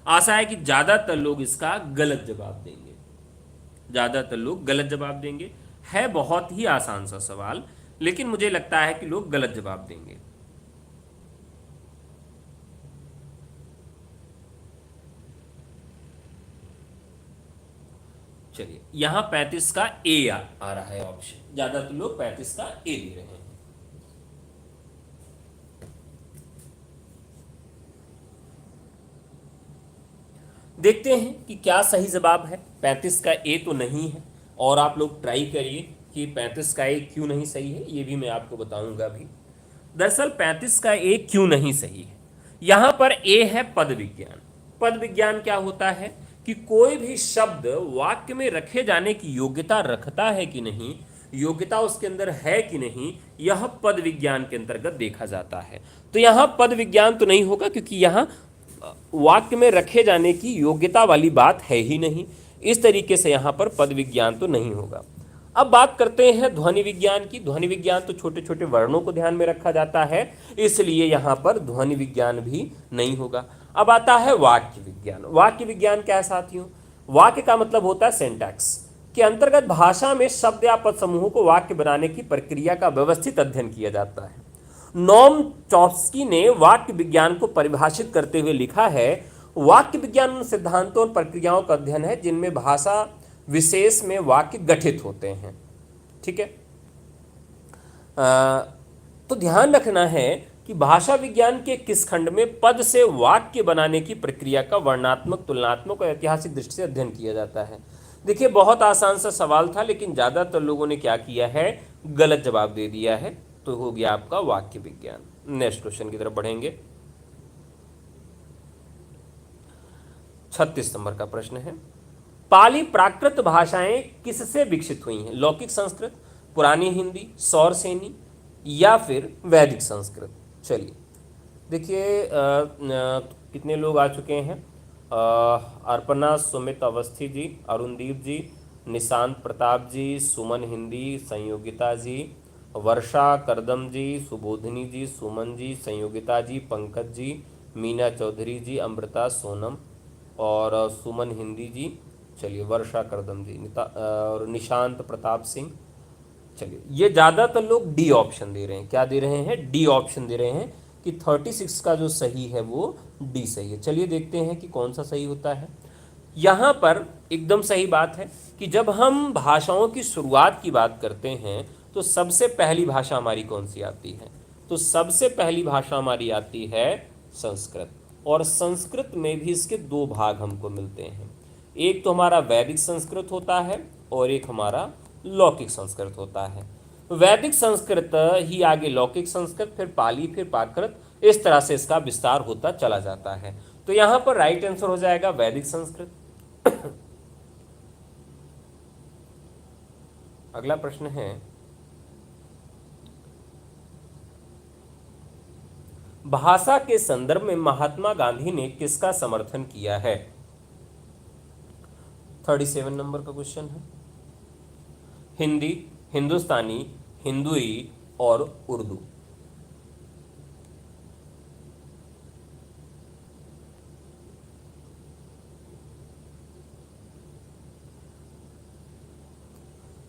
आशा है कि ज्यादातर लोग इसका गलत जवाब देंगे। ज्यादातर लोग गलत जवाब देंगे। है बहुत ही आसान सा सवाल, लेकिन मुझे लगता है कि लोग गलत जवाब देंगे। चलिए, यहां 35 का ए आ रहा है ऑप्शन। ज्यादातर लोग 35 का ए दे रहे हैं। देखते हैं कि क्या सही जवाब है। 35 का ए तो नहीं है और आप लोग ट्राई करिए कि 35 का ए क्यों नहीं सही है, ये भी मैं आपको बताऊंगा भी। दरअसल 35 का ए क्यों नहीं सही है, यहां पर ए है पद विज्ञान। पद विज्ञान क्या होता है कि कोई भी शब्द वाक्य में रखे जाने की योग्यता रखता है कि नहीं, योग्यता उसके अंदर है कि नहीं, यह पद विज्ञान के अंतर्गत देखा जाता है। तो यहां पद विज्ञान तो नहीं होगा, क्योंकि यहां वाक्य में रखे जाने की योग्यता वाली बात है ही नहीं। इस तरीके से यहां पर पद विज्ञान तो नहीं होगा। अब बात करते हैं ध्वनि विज्ञान की। ध्वनि विज्ञान तो छोटे छोटे वर्णों को ध्यान में रखा जाता है, इसलिए यहां पर ध्वनि विज्ञान भी नहीं होगा। अब आता है वाक्य विज्ञान। वाक्य विज्ञान क्या है साथियों? वाक्य का मतलब होता है सिंटैक्स के अंतर्गत भाषा में शब्द या पद समूहों को वाक्य बनाने की प्रक्रिया का व्यवस्थित अध्ययन किया जाता है। नोम चॉम्स्की ने वाक्य विज्ञान को परिभाषित करते हुए लिखा है, वाक्य विज्ञान उन सिद्धांतों और प्रक्रियाओं का अध्ययन है जिनमें भाषा विशेष में वाक्य गठित होते हैं। ठीक है, तो ध्यान रखना है कि भाषा विज्ञान के किस खंड में पद से वाक्य बनाने की प्रक्रिया का वर्णनात्मक, तुलनात्मक और ऐतिहासिक दृष्टि से अध्ययन किया जाता है। देखिए, बहुत आसान सा सवाल था, लेकिन ज्यादातर लोगों ने क्या किया है, गलत जवाब दे दिया है। तो हो गया आपका वाक्य विज्ञान। नेक्स्ट क्वेश्चन की तरफ बढ़ेंगे। 36 नंबर का प्रश्न है, पाली प्राकृत भाषाएं किससे विकसित हुई हैं? लौकिक संस्कृत, पुरानी हिंदी, सौरसेनी या फिर वैदिक संस्कृत? चलिए देखिए, कितने लोग आ चुके हैं। अर्पणा, सुमित अवस्थी जी, अरुणदीप जी, निशांत प्रताप जी, सुमन हिंदी, संयोगिता जी, वर्षा करदम जी, सुबोधिनी जी, सुमन जी, संयोगिता जी, पंकज जी, मीना चौधरी जी, अमृता सोनम और सुमन हिंदी जी। चलिए, वर्षा करदम जी और निशांत प्रताप सिंह। चलिए, ये ज़्यादातर लोग डी ऑप्शन दे रहे हैं। क्या दे रहे हैं? डी ऑप्शन दे रहे हैं कि 36 का जो सही है वो डी सही है। चलिए देखते हैं कि कौन सा सही होता है। यहाँ पर एकदम सही बात है कि जब हम भाषाओं की शुरुआत की बात करते हैं तो सबसे पहली भाषा हमारी कौन सी आती है? तो सबसे पहली भाषा हमारी आती है संस्कृत। और संस्कृत में भी इसके 2 भाग हमको मिलते हैं। एक तो हमारा वैदिक संस्कृत होता है और एक हमारा लौकिक संस्कृत होता है। वैदिक संस्कृत ही आगे लौकिक संस्कृत, फिर पाली, फिर प्राकृत, इस तरह से इसका विस्तार होता चला जाता है। तो यहां पर राइट आंसर हो जाएगा वैदिक संस्कृत। अगला प्रश्न है, भाषा के संदर्भ में महात्मा गांधी ने किसका समर्थन किया है? 37 नंबर का क्वेश्चन है। हिंदी, हिंदुस्तानी, हिंदुई और उर्दू।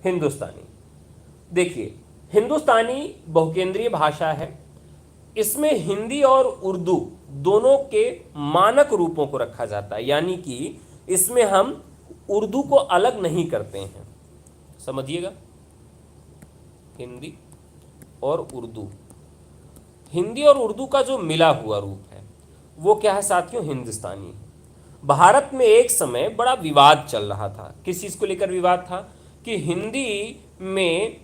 हिंदुस्तानी। देखिए, हिंदुस्तानी बहुकेंद्रीय भाषा है। इसमें हिंदी और उर्दू दोनों के मानक रूपों को रखा जाता है, यानी कि इसमें हम उर्दू को अलग नहीं करते हैं। समझिएगा, हिंदी और उर्दू, हिंदी और उर्दू का जो मिला हुआ रूप है वो क्या है साथियों? हिंदुस्तानी। भारत में एक समय बड़ा विवाद चल रहा था। किस चीज को लेकर विवाद था? कि हिंदी में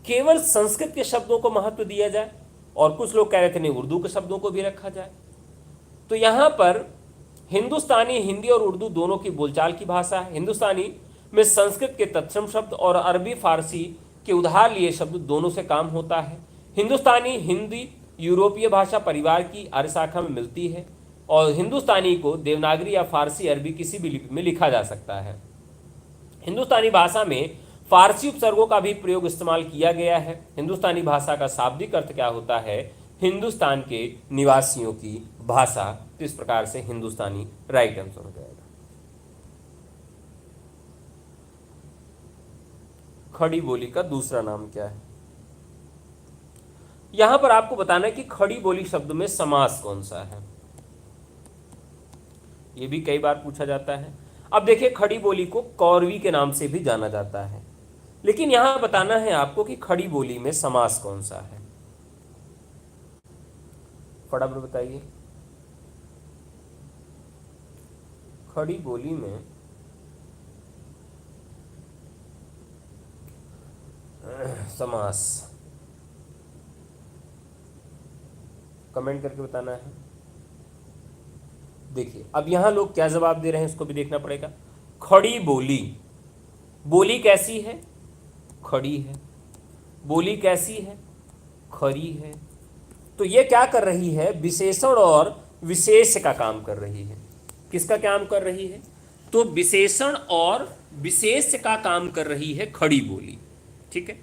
केवल संस्कृत के शब्दों को महत्व दिया जाए, और कुछ लोग कह रहे थे नहीं, उर्दू के शब्दों को भी रखा जाए। तो यहां पर हिंदुस्तानी, हिंदी और उर्दू दोनों की बोलचाल की भाषा है। हिंदुस्तानी में संस्कृत के तत्सम शब्द और अरबी फारसी के उधार लिए शब्द दोनों से काम होता है। हिंदुस्तानी हिंदी यूरोपीय भाषा परिवार की आर्य शाखा में मिलती है, और हिंदुस्तानी को देवनागरी या फारसी अरबी किसी भी लिपि में लिखा जा सकता है। हिंदुस्तानी भाषा में फारसी उपसर्गों का भी प्रयोग इस्तेमाल किया गया है। हिंदुस्तानी भाषा का शाब्दिक अर्थ क्या होता है? हिंदुस्तान के निवासियों की भाषा। तो इस प्रकार से हिंदुस्तानी राइट आंसर हो जाएगा। खड़ी बोली का दूसरा नाम क्या है? यहां पर आपको बताना है कि खड़ी बोली शब्द में समास कौन सा है। यह भी कई बार पूछा जाता है। अब देखिए, खड़ी बोली को कौरवी के नाम से भी जाना जाता है, लेकिन यहां बताना है आपको कि खड़ी बोली में समास कौन सा है। फटाफट बताइए, खड़ी बोली में समास कमेंट करके बताना है। देखिए, अब यहां लोग क्या जवाब दे रहे हैं इसको भी देखना पड़ेगा। खड़ी बोली, बोली कैसी है? खड़ी है। बोली कैसी है? खरी है। तो ये क्या कर रही है? विशेषण और विशेष का काम कर रही है। किसका काम कर रही है? तो विशेषण और विशेष का काम कर रही है खड़ी बोली। ठीक है,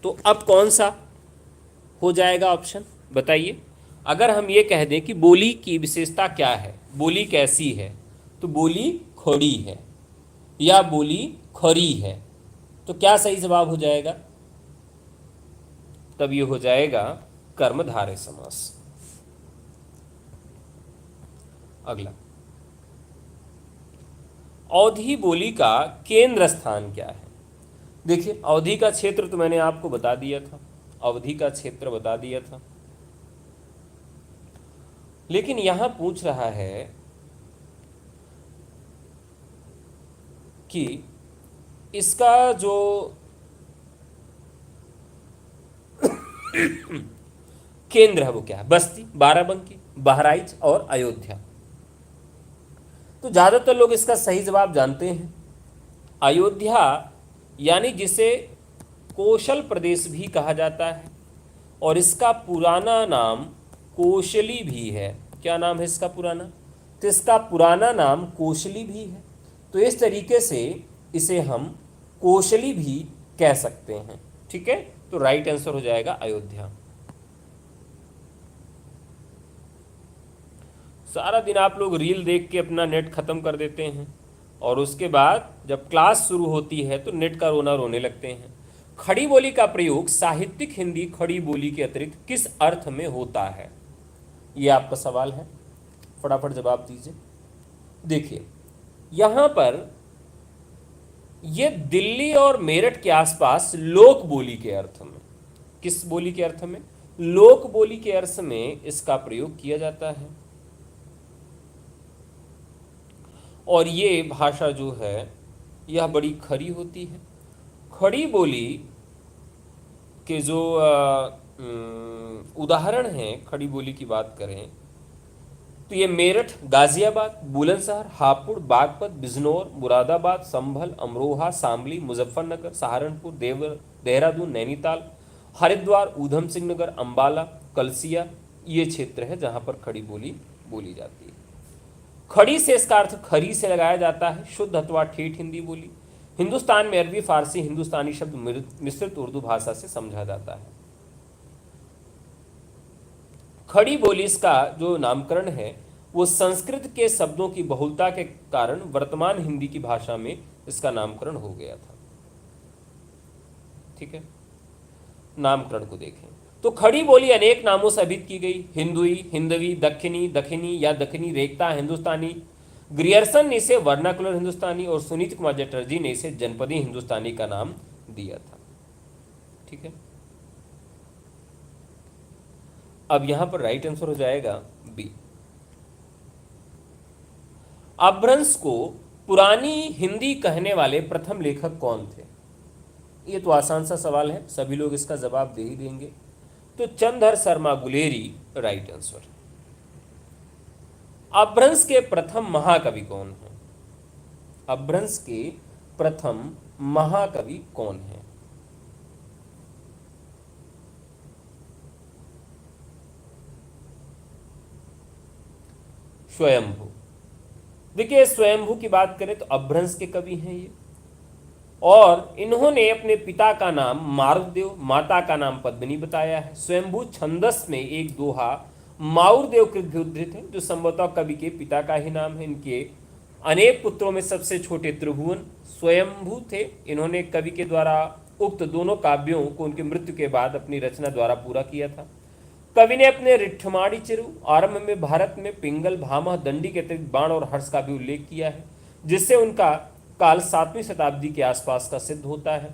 तो अब कौन सा हो जाएगा ऑप्शन? बताइए। अगर हम ये कह दें कि बोली की विशेषता क्या है, बोली कैसी है, तो बोली खड़ी है या बोली खरी है, तो क्या सही जवाब हो जाएगा? तब ये हो जाएगा कर्मधारय समास। अगला, अवधि बोली का केंद्र स्थान क्या है? देखिए, अवधि का क्षेत्र तो मैंने आपको बता दिया था, अवधि का क्षेत्र बता दिया था, लेकिन यहां पूछ रहा है कि इसका जो केंद्र है वो क्या है? बस्ती, बाराबंकी, बहराइच और अयोध्या। तो ज्यादातर लोग इसका सही जवाब जानते हैं। अयोध्या, यानी जिसे कोशल प्रदेश भी कहा जाता है, और इसका पुराना नाम कोशली भी है। क्या नाम है इसका पुराना? तो इसका पुराना नाम कोशली भी है। तो इस तरीके से इसे हम कोशली भी कह सकते हैं। ठीक है, तो राइट आंसर हो जाएगा अयोध्या। सारा दिन आप लोग रील देख के अपना नेट खत्म कर देते हैं, और उसके बाद जब क्लास शुरू होती है तो नेट का रोना रोने लगते हैं। खड़ी बोली का प्रयोग साहित्यिक हिंदी खड़ी बोली के अतिरिक्त किस अर्थ में होता है? ये आपका सवाल है, फटाफट जवाब दीजिए। देखिए, यहां पर यह दिल्ली और मेरठ के आसपास लोक बोली के अर्थ में, किस बोली के अर्थ में? लोक बोली के अर्थ में इसका प्रयोग किया जाता है। और ये भाषा जो है यह बड़ी खरी होती है। खड़ी बोली के जो उदाहरण हैं, खड़ी बोली की बात करें तो ये मेरठ, गाजियाबाद, बुलंदशहर, हापुड़, बागपत, बिजनौर, मुरादाबाद, संभल, अमरोहा, शामली, मुजफ्फरनगर, सहारनपुर, देहरादून, नैनीताल, हरिद्वार, ऊधम सिंह नगर, अंबाला, कलसिया, ये क्षेत्र है जहां पर खड़ी बोली बोली जाती है। खड़ी से इसका अर्थ खरी से लगाया जाता है, शुद्ध अथवा ठेठ हिंदी बोली। हिंदुस्तान में अरबी, फारसी, हिंदुस्तानी शब्द मिश्रित उर्दू भाषा से समझा जाता है। खड़ी बोली इसका जो नामकरण है वो संस्कृत के शब्दों की बहुलता के कारण वर्तमान हिंदी की भाषा में इसका नामकरण हो गया था। ठीक है, नामकरण को देखें तो खड़ी बोली अनेक नामों से अभिहित की गई। हिंदुई, हिंदवी, दक्षिणी, दखिनी या दखनी, रेखता, हिंदुस्तानी। ग्रियर्सन ने इसे वर्नाकुलर हिंदुस्तानी और सुनीत कुमार चटर्जी ने इसे जनपदी हिंदुस्तानी का नाम दिया था। ठीक है, अब यहां पर राइट आंसर हो जाएगा बी। अपभ्रंश को पुरानी हिंदी कहने वाले प्रथम लेखक कौन थे? ये तो आसान सा सवाल है, सभी लोग इसका जवाब दे ही देंगे। तो चंद्रधर शर्मा गुलेरी राइट आंसर। अपभ्रंश के प्रथम महाकवि कौन है? अपभ्रंश के प्रथम महाकवि कौन है? स्वयंभू। देखिए, स्वयंभू की बात करें तो अपभ्रंश के कवि हैं ये, और इन्होंने अपने पिता का नाम मारुदेव, माता का नाम पद्मिनी बताया है। स्वयंभू छंदस में एक दोहा मारुदेव कृत भी उद्धृत है, जो संभवतः कवि के पिता का ही नाम है। इनके अनेक पुत्रों में सबसे छोटे त्रिभुवन स्वयंभू थे। इन्होंने कवि के द्वारा उक्त दोनों काव्यों को उनकी मृत्यु के बाद अपनी रचना द्वारा पूरा किया था। कवि ने अपने रिठ्ठमाणी चिरु आरंभ में भारत में पिंगल, भामह, दंडी के अतिरिक्त बाण और हर्ष का भी उल्लेख किया है, जिससे उनका काल 7वीं शताब्दी के आसपास का सिद्ध होता है।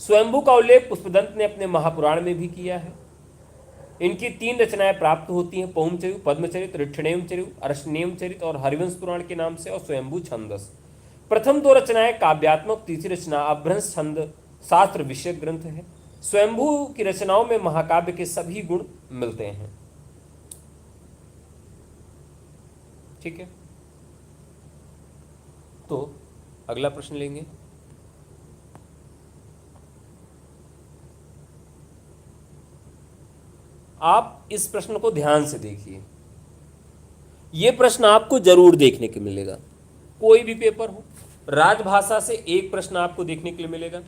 स्वयंभू का उल्लेख पुष्पदंत ने अपने महापुराण में भी किया है। इनकी 3 रचनाएं प्राप्त होती हैं, पौमचरित, पद्मचरित, रिठ्ठणेमचरित, अरण्येमचरित और हरिवंश पुराण के नाम से, और स्वयंभू छंदस। प्रथम 2 रचनाएं काव्यात्मक, तीसरी रचना अपभ्रंश छंद शास्त्र विषय ग्रंथ है। स्वयंभू की रचनाओं में महाकाव्य के सभी गुण मिलते हैं। ठीक है, तो अगला प्रश्न लेंगे। आप इस प्रश्न को ध्यान से देखिए, यह प्रश्न आपको जरूर देखने को मिलेगा, कोई भी पेपर हो। राजभाषा से एक प्रश्न आपको देखने के लिए मिलेगा,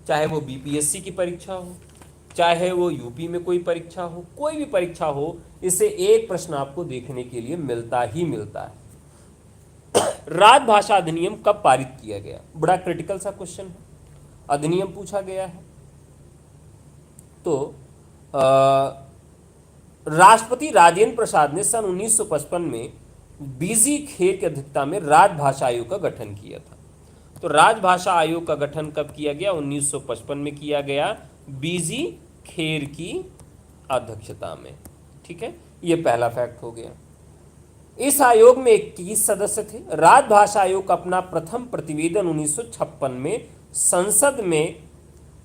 चाहे वो बीपीएससी की परीक्षा हो, चाहे वो यूपी में कोई परीक्षा हो, कोई भी परीक्षा हो, इससे एक प्रश्न आपको देखने के लिए मिलता ही मिलता है। राजभाषा अधिनियम कब पारित किया गया? बड़ा क्रिटिकल सा क्वेश्चन है, अधिनियम पूछा गया है। तो राष्ट्रपति राजेंद्र प्रसाद ने सन 1955 में बीजी खेर की अध्यक्षता में राजभाषा आयोग का गठन किया था। तो राजभाषा आयोग का गठन कब किया गया? 1955 में किया गया, बीजी खेर की अध्यक्षता में। ठीक है, ये पहला फैक्ट हो गया। इस आयोग में 21 सदस्य थे। राजभाषा आयोग का अपना प्रथम प्रतिवेदन 1956 में संसद में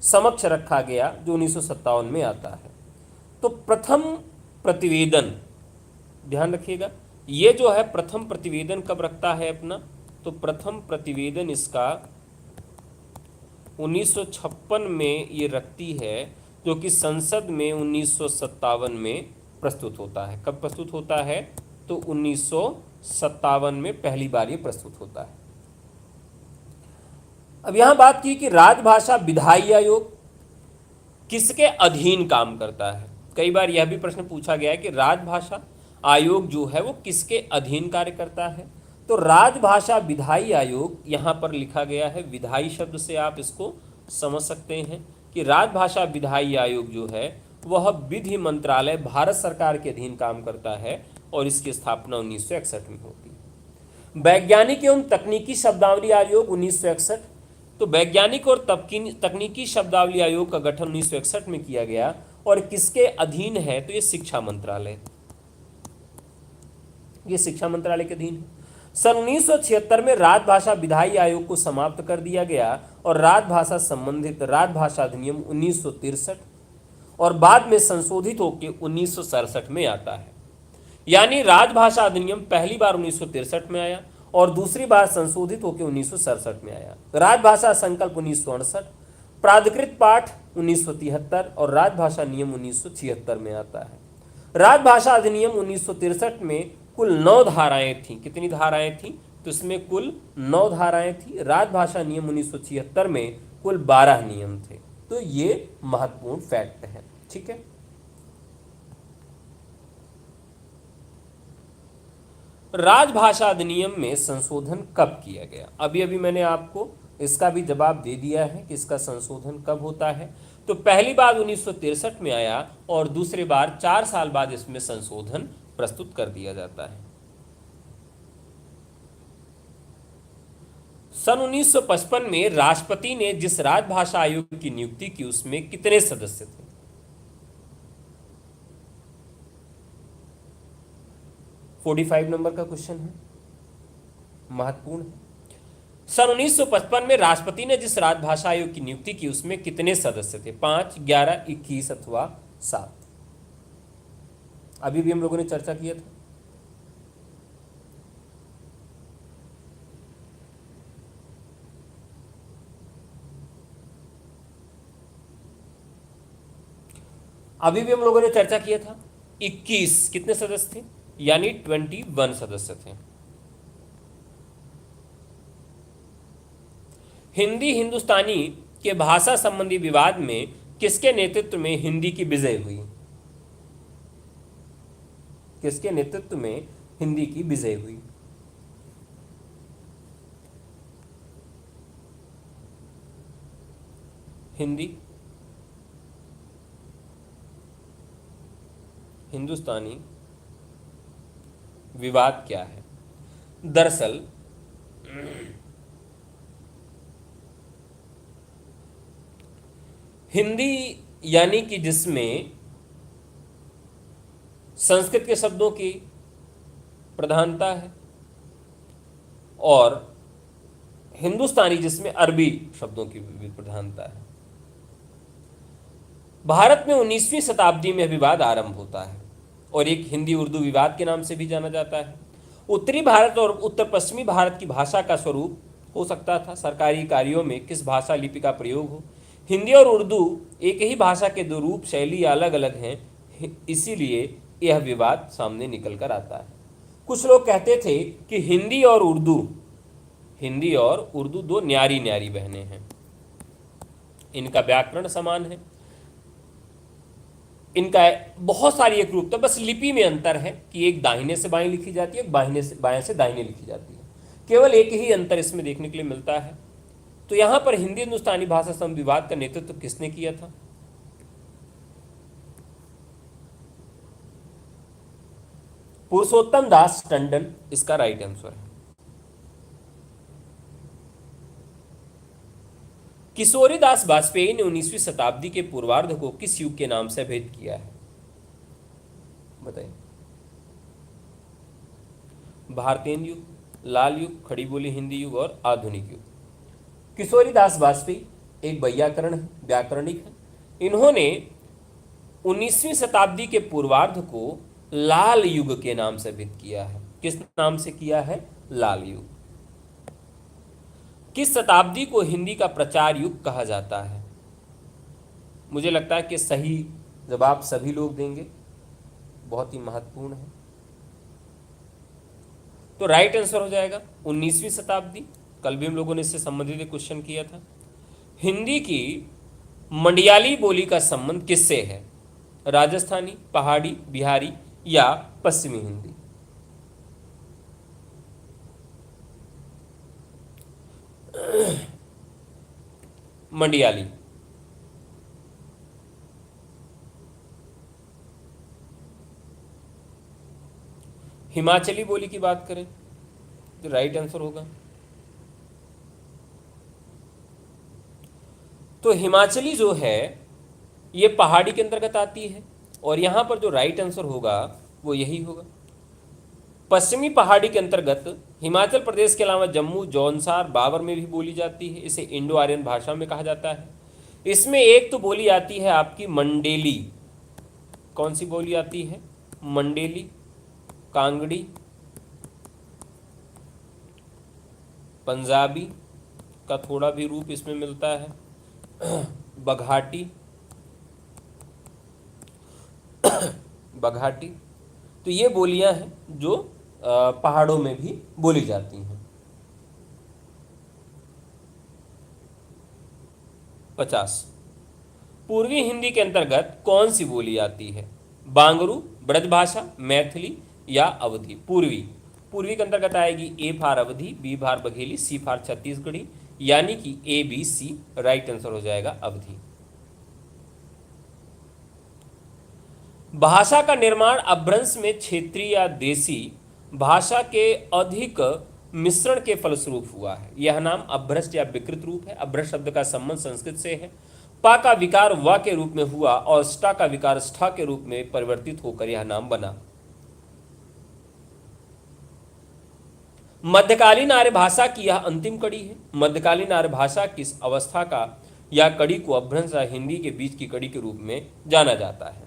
समक्ष रखा गया, जो 1957 में आता है। तो प्रथम प्रतिवेदन, ध्यान रखिएगा, ये जो है प्रथम प्रतिवेदन कब रखता है अपना? तो प्रथम प्रतिवेदन इसका 1956 में ये रखती है, जो कि संसद में 1957 में प्रस्तुत होता है। कब प्रस्तुत होता है? तो 1957 में पहली बार ये प्रस्तुत होता है। अब यहां बात की कि राजभाषा विधायी आयोग किसके अधीन काम करता है। कई बार यह भी प्रश्न पूछा गया है कि राजभाषा आयोग जो है वो किसके अधीन कार्य करता है। तो राजभाषा विधायी आयोग यहां पर लिखा गया है, विधायी शब्द से आप इसको समझ सकते हैं कि राजभाषा विधायी आयोग जो है वह विधि मंत्रालय भारत सरकार के अधीन काम करता है, और इसकी स्थापना 1961 में होती है। वैज्ञानिक एवं तकनीकी शब्दावली आयोग 1961, तो वैज्ञानिक और तकनीकी शब्दावली आयोग का गठन 1961 में किया गया, और किसके अधीन है? तो ये शिक्षा मंत्रालय, ये शिक्षा मंत्रालय के अधीन है। सन 1976 में राजभाषा विधायी आयोग को समाप्त कर दिया गया और राजभाषा संबंधित राजभाषा अधिनियम 1963 और बाद में संशोधित होकर 1967 में आता है। यानी राजभाषा अधिनियम पहली बार 1963 में आया और दूसरी बार संशोधित होकर 1967 में आया। राजभाषा संकल्प 1968, प्राधिकृत पाठ 1973 और राजभाषा नियम 1976 में आता है। राजभाषा अधिनियम 1963 में कुल 9 धाराएं थीं। कितनी धाराएं थीं? तो इसमें कुल 9 धाराएं थी। राजभाषा नियम 1976 में कुल 12 नियम थे। तो ये महत्वपूर्ण फैक्ट है। ठीक है, राजभाषा अधिनियम में संशोधन कब किया गया? अभी अभी मैंने आपको इसका भी जवाब दे दिया है कि इसका संशोधन कब होता है। तो पहली बार 1963 में आया और दूसरी बार 4 साल बाद इसमें संशोधन प्रस्तुत कर दिया जाता है। सन 1955 में राष्ट्रपति ने जिस राजभाषा आयोग की नियुक्ति की उसमें कितने सदस्य थे? ₹45 नंबर का क्वेश्चन है, महत्वपूर्ण है। सन 1955 में राष्ट्रपति ने जिस राजभाषा आयोग की नियुक्ति की उसमें कितने सदस्य थे? 5, 11, 21 अथवा 7? अभी भी हम लोगों ने चर्चा किया था। अभी भी हम लोगों ने चर्चा किया था। 21 कितने सदस्य थे? यानी 21 सदस्य थे। हिंदी हिंदुस्तानी के भाषा संबंधी विवाद में किसके नेतृत्व में हिंदी की विजय हुई? किसके नेतृत्व में हिंदी की विजय हुई? हिंदी हिंदुस्तानी विवाद क्या है? दरअसल हिंदी यानी कि जिसमें संस्कृत के शब्दों की प्रधानता है और हिंदुस्तानी जिसमें अरबी शब्दों की भी प्रधानता है। भारत में 19वीं शताब्दी में विवाद आरंभ होता है और एक हिंदी उर्दू विवाद के नाम से भी जाना जाता है। उत्तरी भारत और उत्तर पश्चिमी भारत की भाषा का स्वरूप हो सकता था। सरकारी कार्यों में किस भाषा लिपि का प्रयोग हो? हिंदी और उर्दू एक ही भाषा के दो रूप शैली अलग अलग हैं, इसीलिए यह विवाद सामने निकल कर आता है। कुछ लोग कहते थे कि हिंदी और उर्दू दो न्यारी न्यारी बहनें हैं, इनका व्याकरण समान है, इनका बहुत सारी एक रूपता, बस लिपि में अंतर है कि एक दाहिने से बाएं लिखी जाती है, एक बाएं से दाहिने लिखी जाती है। केवल एक ही अंतर इसमें देखने के लिए मिलता है। तो यहां पर हिंदी हिंदुस्तानी भाषा संघ विवाद का नेतृत्व किसने किया था? पुरुषोत्तम दास टंडन इसका राइट आंसर है। किशोरीदास वाजपेयी ने 19वीं शताब्दी के पूर्वार्ध को किस युग के नाम से भेद किया है? बताइए। भारतीय युग, लाल युग, खड़ी बोली हिंदी युग और आधुनिक युग। किशोरीदास वाजपेयी एक व्याकरणिक है। इन्होंने 19वीं शताब्दी के पूर्वार्ध को लाल युग के नाम से भेद किया है। किस नाम से किया है? लाल युग। किस शताब्दी को हिंदी का प्रचार युग कहा जाता है? मुझे लगता है कि सही जवाब सभी लोग देंगे, बहुत ही महत्वपूर्ण है। तो राइट आंसर हो जाएगा 19वीं शताब्दी। कल भी हम लोगों ने इससे संबंधित एक क्वेश्चन किया था। हिंदी की मंडियाली बोली का संबंध किससे है? राजस्थानी, पहाड़ी, बिहारी या पश्चिमी हिंदी? मंडियाली। हिमाचली बोली की बात करें तो राइट आंसर होगा। तो हिमाचली जो है ये पहाड़ी के अंतर्गत आती है और यहां पर जो राइट आंसर होगा वो यही होगा। पश्चिमी पहाड़ी के अंतर्गत हिमाचल प्रदेश के अलावा जम्मू, जौनसार, बाबर में भी बोली जाती है। इसे इंडो आर्यन भाषा में कहा जाता है। इसमें एक तो बोली आती है आपकी मंडेली। कौन सी बोली आती है? मंडेली, कांगड़ी, पंजाबी का थोड़ा भी रूप इसमें मिलता है, बघाटी, बघाटी। तो ये बोलियां हैं जो पहाड़ों में भी बोली जाती हैं। 50। पूर्वी हिंदी के अंतर्गत कौन सी बोली आती है? बांगरू, ब्रजभाषा, मैथिली या अवधी? पूर्वी, पूर्वी के अंतर्गत आएगी A for Awadhi, B for Bagheli, C for Chhattisgarhi, यानी कि A B C. Right answer हो जाएगा अवधी। भाषा का निर्माण अपभ्रंश में क्षेत्रीय या देसी भाषा के अधिक मिश्रण के फलस्वरूप हुआ है। यह नाम अपभ्रष्ट या विकृत रूप है। अपभ्रष्ट शब्द का संबंध संस्कृत से है। पा का विकार व के रूप में हुआ और स्टा का विकार स्ठा के रूप में परिवर्तित होकर यह नाम बना। मध्यकालीन आर्य भाषा की यह अंतिम कड़ी है। मध्यकालीन आर्य भाषा की इस अवस्था का या कड़ी को अपभ्रंश या हिंदी के बीच की कड़ी के रूप में जाना जाता है।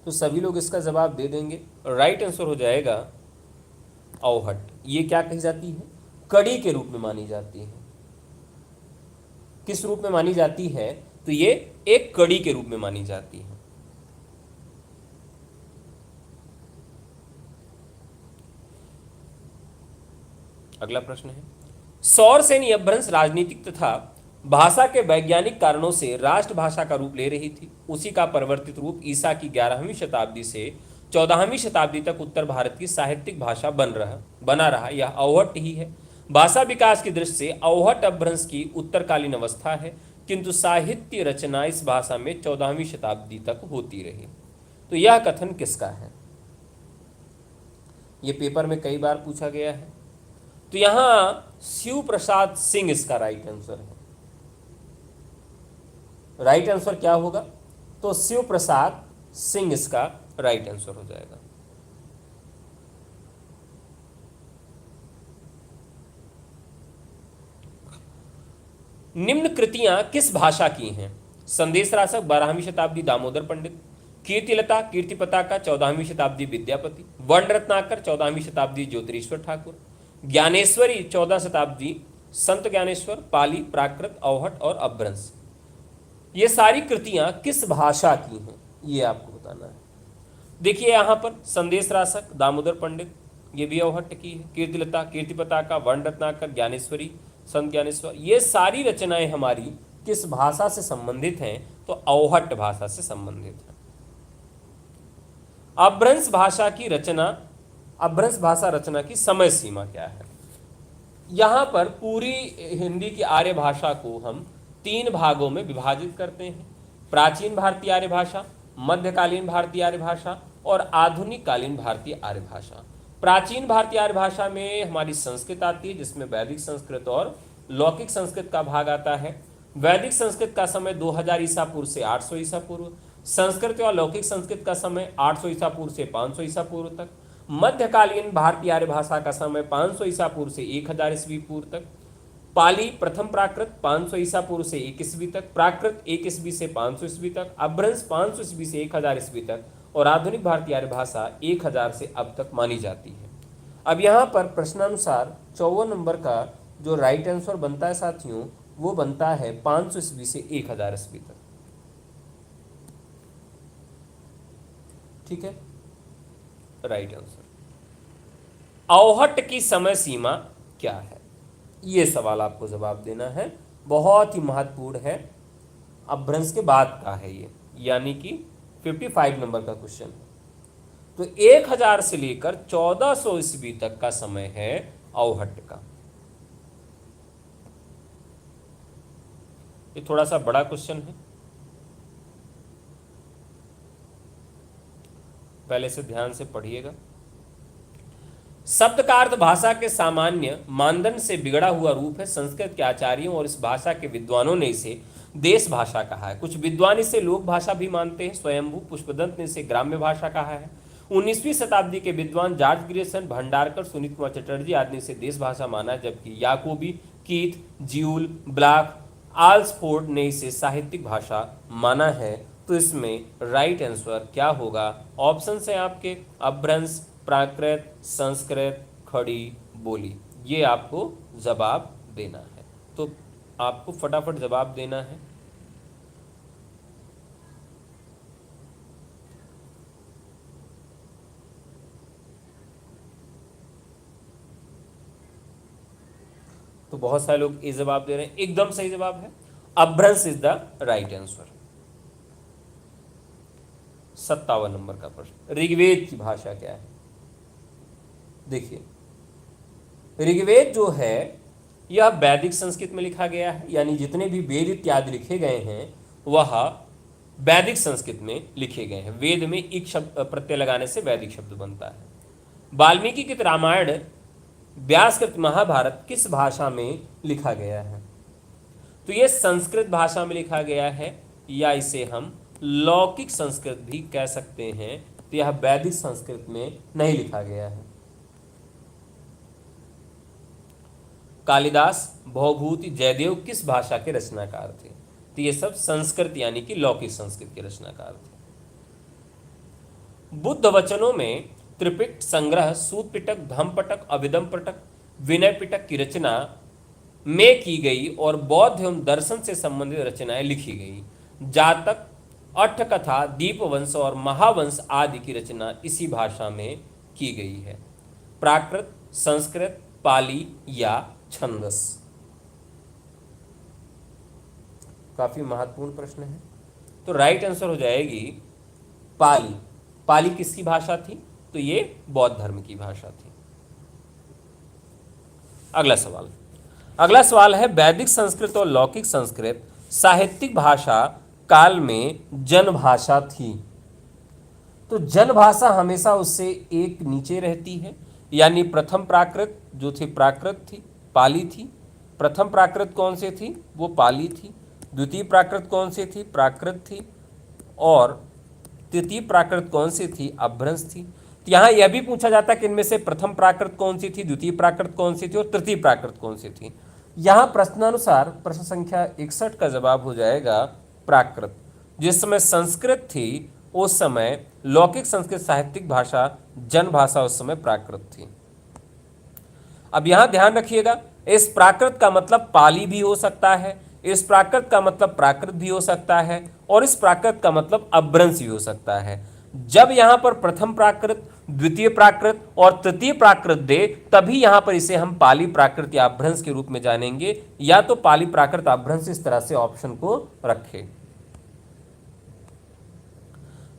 तो सभी लोग इसका जवाब दे देंगे। राइट आंसर हो जाएगा अवहट। ये क्या कही जाती है? कड़ी के रूप में मानी जाती है। किस रूप में मानी जाती है? तो ये एक कड़ी के रूप में मानी जाती है। अगला प्रश्न है, सौर सेन अपभ्रंश राजनीतिक तथा भाषा के वैज्ञानिक कारणों से राष्ट्रभाषा का रूप ले रही थी। उसी का परिवर्तित रूप ईसा की 11वीं शताब्दी से 14वीं शताब्दी तक उत्तर भारत की साहित्यिक भाषा बना रहा। यह अवहट्ट ही है। भाषा विकास की दृष्टि से अवहट्ट अपभ्रंश की उत्तरकालीन अवस्था है, किंतु साहित्य रचना इस भाषा में 14वीं शताब्दी तक होती रही। तो यह कथन किसका है? यह पेपर में कई बार पूछा गया है। तो यहां शिव प्रसाद सिंह इसका राइट आंसर है। राइट आंसर क्या होगा? तो शिव प्रसाद सिंह इसका राइट आंसर हो जाएगा। निम्न कृतियां किस भाषा की हैं? संदेश रासक 12वीं शताब्दी दामोदर पंडित, कीर्तिलता कीर्ति पताका 14वीं शताब्दी विद्यापति, वर्ण रत्नाकर 14वीं शताब्दी ज्योतिरीश्वर ठाकुर, ज्ञानेश्वरी 14 शताब्दी संत ज्ञानेश्वर, पाली, प्राकृत, अवहट्ट और अपभ्रंश। ये सारी कृतियां किस भाषा की हैं ये आपको बताना है। देखिए यहां पर संदेश रासक दामोदर पंडित, ये भी अवहट्ट की है। कीर्तिलता कीर्ति पताका, वर्ण रत्नाकर, ज्ञानेश्वरी, संत ज्ञानेश्वर, ये सारी रचनाएं हमारी किस भाषा से संबंधित हैं? तो अवहट्ट भाषा से संबंधित है। अपभ्रंश भाषा की रचना, अपभ्रंश भाषा रचना की समय सीमा क्या है? यहां पर पूरी हिंदी की आर्य भाषा को हम 3 भागों में विभाजित करते हैं। प्राचीन भारतीय आर्य भाषा, मध्यकालीन भारतीय आर्य भाषा और आधुनिक कालीन भारतीय आर्य भाषा। प्राचीन भारतीय आर्य भाषा में हमारी संस्कृत आती है, जिसमें वैदिक संस्कृत और लौकिक संस्कृत का भाग आता है। वैदिक संस्कृत का समय 2000 ईसा पूर्व से 800 ईसा पूर्व, संस्कृत और लौकिक संस्कृत का समय 800 ईसा पूर्व से 500 ईसा पूर्व तक। मध्यकालीन भारतीय आर्य भाषा का समय 500 ईसा पूर्व से 1000 ईस्वी पूर्व तक। पाली प्रथम प्राकृत 500 ईसा पूर्व से 1 ईस्वी तक, प्राकृत 1 ईस्वी से 500 ईस्वी तक, अपभ्रंश 500 ईस्वी से 1000 ईस्वी तक और आधुनिक भारतीय आर्य भाषा 1000 से अब तक मानी जाती है। अब यहाँ पर प्रश्नानुसार 54 नंबर का जो राइट आंसर बनता है साथियों, वो बनता है 500 ईस्वी से 1000 ईस्वी तक। ठीक है, राइट आंसर। अवहट्ट की समय सीमा क्या है? ये सवाल आपको जवाब देना है, बहुत ही महत्वपूर्ण है। अपभ्रंश के बाद का है ये, यानी कि 55 नंबर का क्वेश्चन है। तो 1000 से लेकर 1400 ईस्वी तक का समय है अवहट्ट का। ये थोड़ा सा बड़ा क्वेश्चन है, पहले से ध्यान से पढ़िएगा। शब्द का अर्थ भाषा के सामान्य मानदंड से बिगड़ा हुआ रूप है। संस्कृत के आचार्यों और इस भाषा के विद्वानों ने इसे देश भाषा कहा है। कुछ विद्वान इसे लोक भाषा भी मानते हैं। स्वयंभू पुष्पदंत ने इसे ग्राम्य भाषा कहा है। 19वीं शताब्दी के विद्वान जॉर्ज ग्रेसन, भंडारकर, सुनीत कुमार चटर्जी आदि ने इसे देश भाषा माना, जबकि याकोबी, कीथ, ज्यूल, ब्लॉक, आल्सफोर्ड ने इसे साहित्यिक भाषा माना है। तो इसमें राइट आंसर क्या होगा? ऑप्शन है आपके अपभ्रंश, प्राकृत, संस्कृत, खड़ी बोली। ये आपको जवाब देना है, तो आपको फटाफट जवाब देना है। तो बहुत सारे लोग ये जवाब दे रहे हैं, एकदम सही जवाब है, अपभ्रंश is the right answer. 57 number का प्रश्न, ऋग्वेद की भाषा क्या है? देखिए, ऋग्वेद जो है यह वैदिक संस्कृत में लिखा गया है, यानी जितने भी वेद इत्यादि लिखे गए हैं वह वैदिक संस्कृत में लिखे गए हैं। वेद में एक शब्द प्रत्यय लगाने से वैदिक शब्द बनता है। वाल्मीकि कृत रामायण, व्यासकृत महाभारत किस भाषा में लिखा गया है? तो यह संस्कृत भाषा में लिखा गया है, या इसे हम लौकिक संस्कृत भी कह सकते हैं। तो यह वैदिक संस्कृत में नहीं लिखा गया है। कालिदास, भवभूति, जयदेव किस भाषा के रचनाकार थे? तो ये सब संस्कृत यानी कि लौकिक संस्कृत के रचनाकार थे। बुद्ध वचनों में त्रिपिटक संग्रह, सूत पिटक, धम्मपटक, अभिधम पिटक, विनय पिटक की रचना में की गई और बौद्ध एवं दर्शन से संबंधित रचनाएं लिखी गई। जातक, अट्ठकथा, दीपवंश और महावंश आदि की रचना इसी भाषा में की गई है। प्राकृत, संस्कृत, पाली या छंदस? काफी महत्वपूर्ण प्रश्न है। तो राइट आंसर हो जाएगी पाली। पाली किसकी भाषा थी? तो ये बौद्ध धर्म की भाषा थी। अगला सवाल है, वैदिक संस्कृत और लौकिक संस्कृत साहित्यिक भाषा काल में जन भाषा थी। तो जन भाषा हमेशा उससे एक नीचे रहती है, यानी प्रथम प्राकृत जो थी प्राकृत थी, पाली थी। प्रथम प्राकृत कौन सी थी? वो पाली थी। द्वितीय प्राकृत कौन सी थी? प्राकृत थी। और तृतीय प्राकृत कौन सी थी? अपभ्रंश थी। तो यहाँ यह भी पूछा जाता है कि इनमें से प्रथम प्राकृत कौन सी थी, द्वितीय प्राकृत कौन सी थी और तृतीय प्राकृत कौन सी थी? यहाँ प्रश्नानुसार प्रश्न संख्या 61 का जवाब हो जाएगा प्राकृत। जिस समय संस्कृत थी उस समय लौकिक संस्कृत साहित्यिक भाषा, जन भाषा उस समय प्राकृत थी। अब यहां ध्यान रखिएगा, इस प्राकृत का मतलब पाली भी हो सकता है, इस प्राकृत का मतलब प्राकृत भी हो सकता है, और इस प्राकृत का मतलब अपभ्रंश भी हो सकता है। जब यहां पर प्रथम प्राकृत, द्वितीय प्राकृत और तृतीय प्राकृत दे, तभी यहां पर इसे हम पाली प्राकृत या अपभ्रंश के रूप में जानेंगे, या तो पाली प्राकृत अपभ्रंश, इस तरह से ऑप्शन को रखें।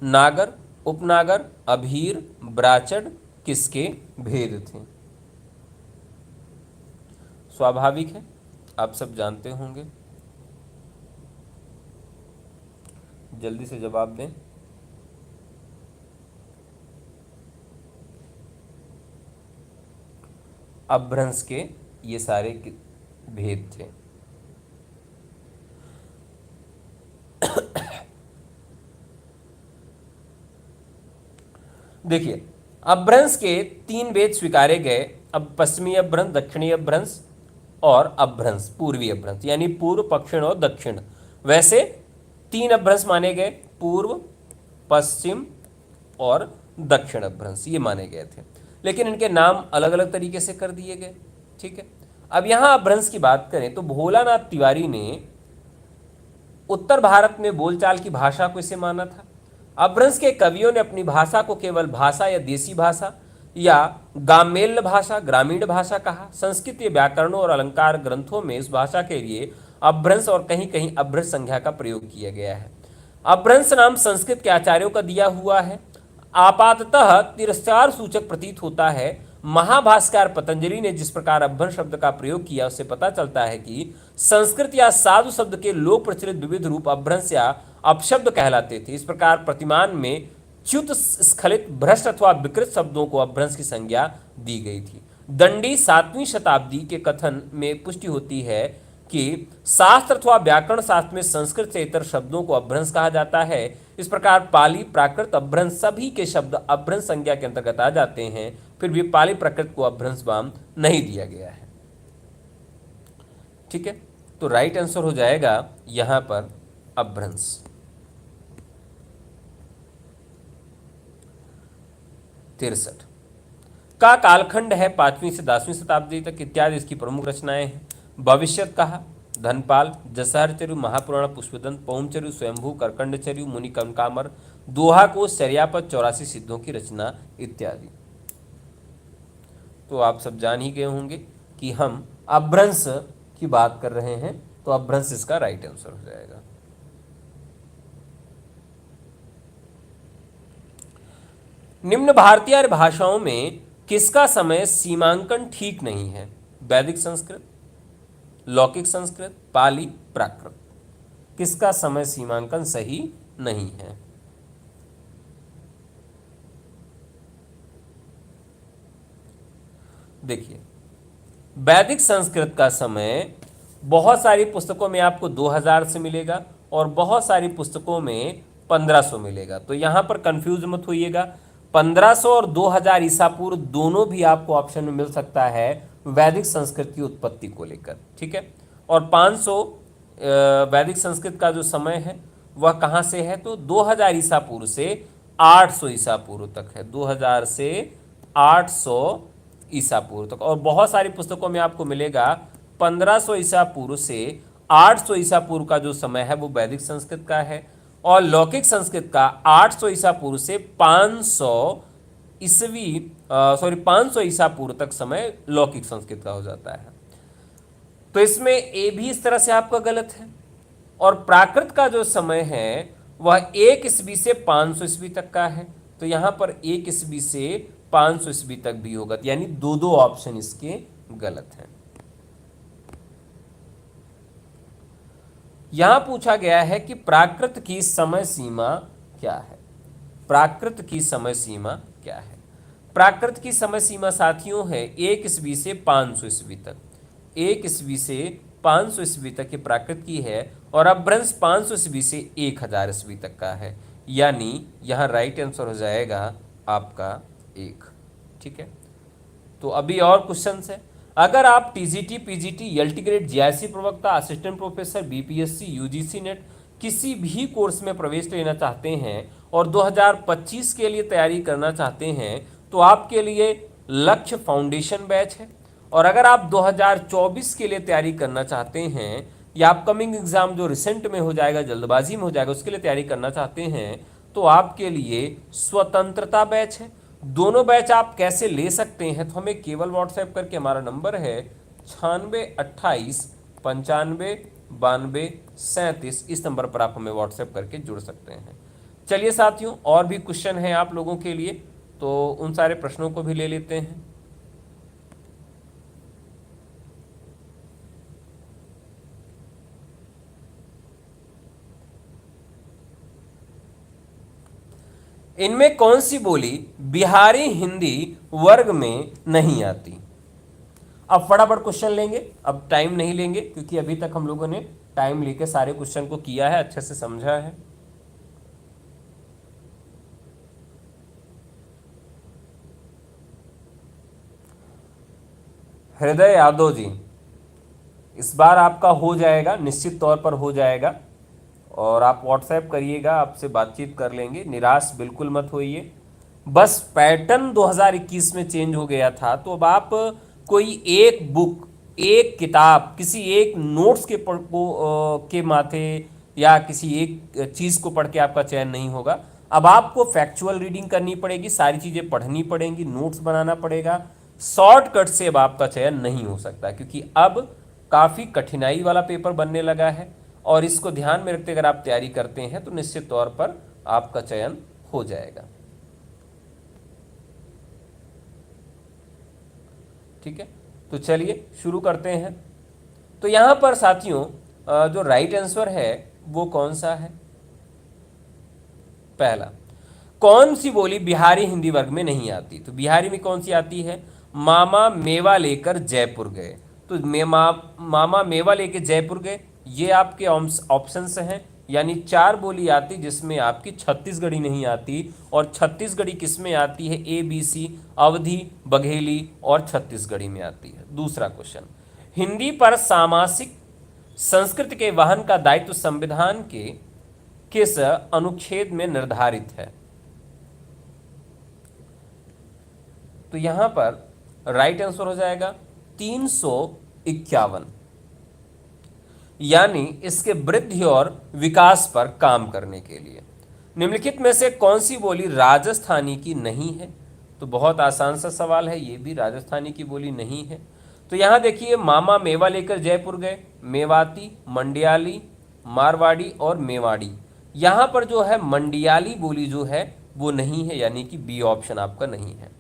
नागर, उपनागर, अभीर, ब्राचड किसके भेद थे? स्वाभाविक है, आप सब जानते होंगे। जल्दी से जवाब दें। अपभ्रंश के ये सारे भेद थे। देखिए, अपभ्रंश के 3 भेद स्वीकारे गए। अब पश्चिमी अपभ्रंश, दक्षिणी अपभ्रंश और अपभ्रंश पूर्वी अपभ्रंश, यानी पूर्व, पश्चिम और दक्षिण। वैसे 3 अपभ्रंश माने गए, पूर्व, पश्चिम और दक्षिण अपभ्रंश ये माने गए थे, लेकिन इनके नाम अलग अलग तरीके से कर दिए गए। ठीक है, अब यहां अपभ्रंश की बात करें तो भोलानाथ तिवारी ने उत्तर भारत में बोलचाल की भाषा को इसे माना था। अपभ्रंश के कवियों ने अपनी भाषा को केवल भाषा या देसी भाषा या गामेल्य भाषा, ग्रामीण भाषा कहा। संस्कृत के व्याकरणों और अलंकार ग्रंथों में इस भाषा के लिए अपभ्रंश और कहीं कहीं अपभ्रंश संज्ञा का प्रयोग किया गया है। अपभ्रंश नाम संस्कृत के आचार्यों का दिया हुआ है, आपाततः तिरस्कार सूचक प्रतीत होता है। महाभाष्यकार पतंजलि ने जिस प्रकार अपभ्रंश शब्द का प्रयोग किया उससे पता चलता है कि संस्कृत या साधु शब्द के लोक प्रचलित विविध रूप अपभ्रंश या अपशब्द कहलाते थे। इस प्रकार प्रतिमान में च्युत, स्खलित, भ्रष्ट अथवा विकृत शब्दों को अपभ्रंश की संज्ञा दी गई थी। दंडी 7वीं शताब्दी के कथन में पुष्टि होती है कि शास्त्र अथवा व्याकरण शास्त्र में संस्कृत से इतर शब्दों को अपभ्रंश कहा जाता है। इस प्रकार पाली, प्राकृत, अपभ्रंश सभी के शब्द अपभ्रंश संज्ञा के अंतर्गत आ जाते हैं, फिर भी पाली प्राकृत को अपभ्रंश वाम नहीं दिया गया है। ठीक है, तो राइट आंसर हो जाएगा यहां पर अपभ्रंश। तिरसठ का कालखंड है 5वीं से 10वीं शताब्दी तक इत्यादि इसकी प्रमुख रचनाएं हैं। भविष्यत कहा, धनपाल, जसहरचर्यु, महापुराण, पुष्पदंत, पौमचर्यु, स्वयंभू, करकंडचर्यु, मुनि कनकामर, दोहा को, चर्यापद, 84 सिद्धों की रचना इत्यादि। तो आप सब जान ही गए होंगे कि हम अपभ्रंश की बात कर रहे हैं, तो अपभ्रंश इसका राइट आंसर हो जाएगा। निम्न भारतीय भाषाओं में किसका समय सीमांकन ठीक नहीं है? वैदिक संस्कृत, लौकिक संस्कृत, पाली, प्राकृत। किसका समय सीमांकन सही नहीं है? देखिए, वैदिक संस्कृत का समय बहुत सारी पुस्तकों में आपको 2000 से मिलेगा और बहुत सारी पुस्तकों में 1500 मिलेगा। तो यहां पर कंफ्यूज मत होइएगा, 1500 और 2000 ईसा पूर्व दोनों भी आपको ऑप्शन में मिल सकता है वैदिक संस्कृत की उत्पत्ति को लेकर। ठीक है, और 500 वैदिक संस्कृत का जो समय है वह कहां से है? तो 2000 ईसा पूर्व से 800 ईसा पूर्व तक है, 2000 से 800 ईसा पूर्व तक। और बहुत सारी पुस्तकों में आपको मिलेगा 1500 ईसा पूर्व से 800 ईसा पूर्व का जो समय है वो वैदिक संस्कृत का है, और लौकिक संस्कृत का 800 ईसा पूर्व से 500 ईसा पूर्व तक समय लौकिक संस्कृत का हो जाता है। तो इसमें ए भी इस तरह से आपका गलत है। और प्राकृत का जो समय है वह 1 ईस्वी से 500 ईस्वी तक का है, तो यहां पर 1 ईस्वी से 500 ईस्वी तक भी होगा, यानी दो ऑप्शन इसके गलत हैं। यहां पूछा गया है कि प्राकृत की समय सीमा क्या है? प्राकृत की समय सीमा क्या है? प्राकृत की समय सीमा साथियों है 1 ईस्वी से 500 ईस्वी तक, 1 ईस्वी से 500 ईस्वी तक ये प्राकृत की है, और अपभ्रंश 500 ईस्वी से 1000 ईस्वी तक का है, यानी यहां राइट आंसर हो जाएगा आपका 1। ठीक है, तो अभी और क्वेश्चन है। अगर आप TGT, PGT, LT grade, GIC प्रवक्ता, assistant professor, BPSC, UGC NET किसी भी कोर्स में प्रवेश लेना चाहते हैं और 2025 के लिए तैयारी करना चाहते हैं, तो आपके लिए लक्ष्य फाउंडेशन बैच है। और अगर आप 2024 के लिए तैयारी करना चाहते हैं या अपकमिंग एग्जाम जो रिसेंट में हो जाएगा, जल्दबाजी में हो जाएगा, उसके लिए तैयारी करना चाहते हैं, तो आपके लिए स्वतंत्रता बैच है। दोनों बैच आप कैसे ले सकते हैं? तो हमें केवल व्हाट्सएप करके, हमारा नंबर है 9628959237, इस नंबर पर आप हमें व्हाट्सएप करके जुड़ सकते हैं। चलिए साथियों, और भी क्वेश्चन हैं आप लोगों के लिए, तो उन सारे प्रश्नों को भी ले लेते हैं। इनमें कौन सी बोली बिहारी हिंदी वर्ग में नहीं आती? अब फटाफट क्वेश्चन लेंगे, अब टाइम नहीं लेंगे, क्योंकि अभी तक हम लोगों ने टाइम लेके सारे क्वेश्चन को किया है, अच्छे से समझा है। हृदय यादव जी, इस बार आपका हो जाएगा, निश्चित तौर पर हो जाएगा, और आप व्हाट्सएप करिएगा, आपसे बातचीत कर लेंगे, निराश बिल्कुल मत होइए। बस पैटर्न 2021 में चेंज हो गया था, तो अब आप कोई एक बुक, एक किताब, किसी एक नोट्स के माथे या किसी एक चीज़ को पढ़ के आपका चयन नहीं होगा। अब आपको फैक्चुअल रीडिंग करनी पड़ेगी, सारी चीज़ें पढ़नी पड़ेंगी, नोट्स बनाना पड़ेगा। शॉर्टकट से अब आपका चयन नहीं हो सकता, क्योंकि अब काफ़ी कठिनाई वाला पेपर बनने लगा है, और इसको ध्यान में रखते अगर आप तैयारी करते हैं तो निश्चित तौर पर आपका चयन हो जाएगा। ठीक है, तो चलिए शुरू करते हैं। तो यहां पर साथियों जो राइट आंसर है वो कौन सा है? पहला, कौन सी बोली बिहारी हिंदी वर्ग में नहीं आती? तो बिहारी में कौन सी आती है? मामा मेवा लेकर जयपुर गए, तो मामा मेवा लेकर जयपुर गए, ये आपके ऑप्शंस हैं, यानी 4 बोली आती जिसमें आपकी छत्तीसगढ़ी नहीं आती, और छत्तीसगढ़ी किस में आती है? ए बी सी, अवधी, बघेली और छत्तीसगढ़ी में आती है। दूसरा क्वेश्चन, हिंदी पर सामासिक संस्कृत के वहन का दायित्व संविधान के किस अनुच्छेद में निर्धारित है? तो यहां पर राइट आंसर हो जाएगा 351, यानी इसके वृद्धि और विकास पर काम करने के लिए। निम्नलिखित में से कौन सी बोली राजस्थानी की नहीं है? तो बहुत आसान सा सवाल है, ये भी राजस्थानी की बोली नहीं है। तो यहां देखिए, मामा मेवा लेकर जयपुर गए, मेवाती, मंडियाली, मारवाड़ी और मेवाड़ी। यहां पर जो है मंडियाली बोली जो है वो नहीं है, यानी कि बी ऑप्शन आपका नहीं है।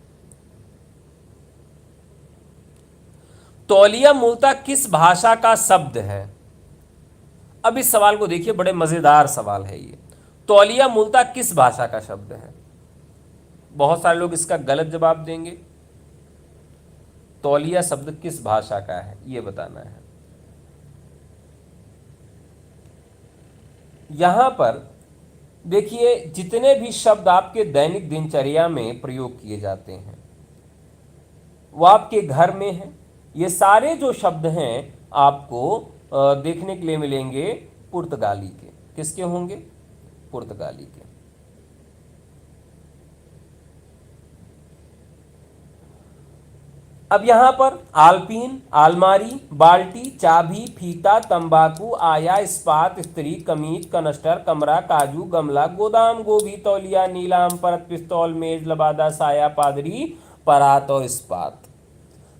तौलिया मूलतः किस भाषा का शब्द है? अब इस सवाल को देखिए, बड़े मजेदार सवाल है ये। तौलिया मूलतः किस भाषा का शब्द है? बहुत सारे लोग इसका गलत जवाब देंगे। तौलिया शब्द किस भाषा का है ये बताना है। यहां पर देखिए, जितने भी शब्द आपके दैनिक दिनचर्या में प्रयोग किए जाते हैं वो आपके घर में है। ये सारे जो शब्द हैं आपको देखने के लिए मिलेंगे पुर्तगाली के। किसके होंगे? पुर्तगाली के। अब यहां पर आलपीन, आलमारी, बाल्टी, चाबी, फीता, तंबाकू, आया, इस्पात, स्त्री, कमीज, कनस्टर, कमरा, काजू, गमला, गोदाम, गोभी, तौलिया, नीलाम, परत, पिस्तौल, मेज, लबादा, साया, पादरी, परात और इस्पात।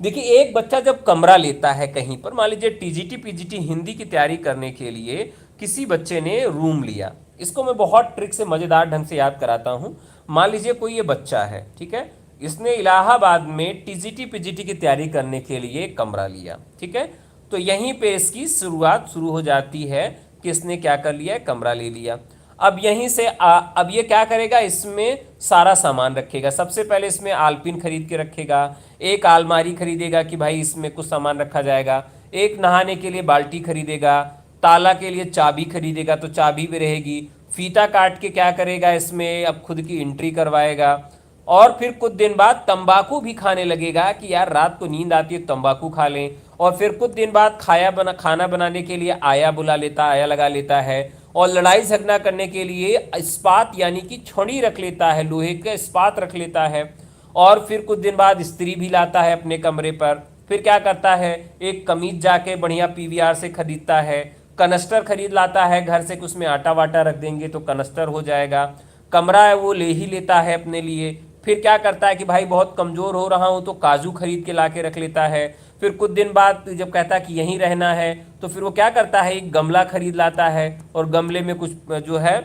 देखिए, एक बच्चा जब कमरा लेता है कहीं पर, मान लीजिए टीजीटी पीजीटी हिंदी की तैयारी करने के लिए किसी बच्चे ने रूम लिया। इसको मैं बहुत ट्रिक से मजेदार ढंग से याद कराता हूं। मान लीजिए कोई ये बच्चा है, ठीक है, इसने इलाहाबाद में टीजीटी पीजीटी की तैयारी करने के लिए कमरा लिया, ठीक है। तो यहीं पे इसकी शुरुआत शुरू हो जाती है कि इसने क्या कर लिया है? कमरा ले लिया। अब यहीं से अब ये क्या करेगा? इसमें सारा सामान रखेगा। सबसे पहले इसमें आलपीन खरीद के रखेगा, एक अलमारी खरीदेगा कि भाई इसमें कुछ सामान रखा जाएगा, एक नहाने के लिए बाल्टी खरीदेगा, ताला के लिए चाबी खरीदेगा तो चाबी भी रहेगी, फीता काट के क्या करेगा? इसमें अब खुद की एंट्री करवाएगा। और फिर कुछ दिन बाद तंबाकू भी खाने लगेगा कि यार रात को नींद आती है तंबाकू खा लें। और फिर कुछ दिन बाद खाना बनाने के लिए आया बुला लेता, आया लगा लेता है। और लड़ाई झगड़ा करने के लिए इस्पात यानी कि छड़ी रख लेता है, लोहे का इस्पात रख लेता है। और फिर कुछ दिन बाद स्त्री भी लाता है अपने कमरे पर। फिर क्या करता है? एक कमीज जाके बढ़िया पीवीआर से खरीदता है, कनस्टर खरीद लाता है घर से, उसमें आटा वाटा रख देंगे तो कनस्टर हो जाएगा। कमरा है वो ले ही लेता है अपने लिए। फिर क्या करता है कि भाई बहुत कमज़ोर हो रहा हूँ तो काजू खरीद के ला के रख लेता है। फिर कुछ दिन बाद जब कहता है कि यहीं रहना है तो फिर वो क्या करता है? एक गमला खरीद लाता है और गमले में कुछ जो है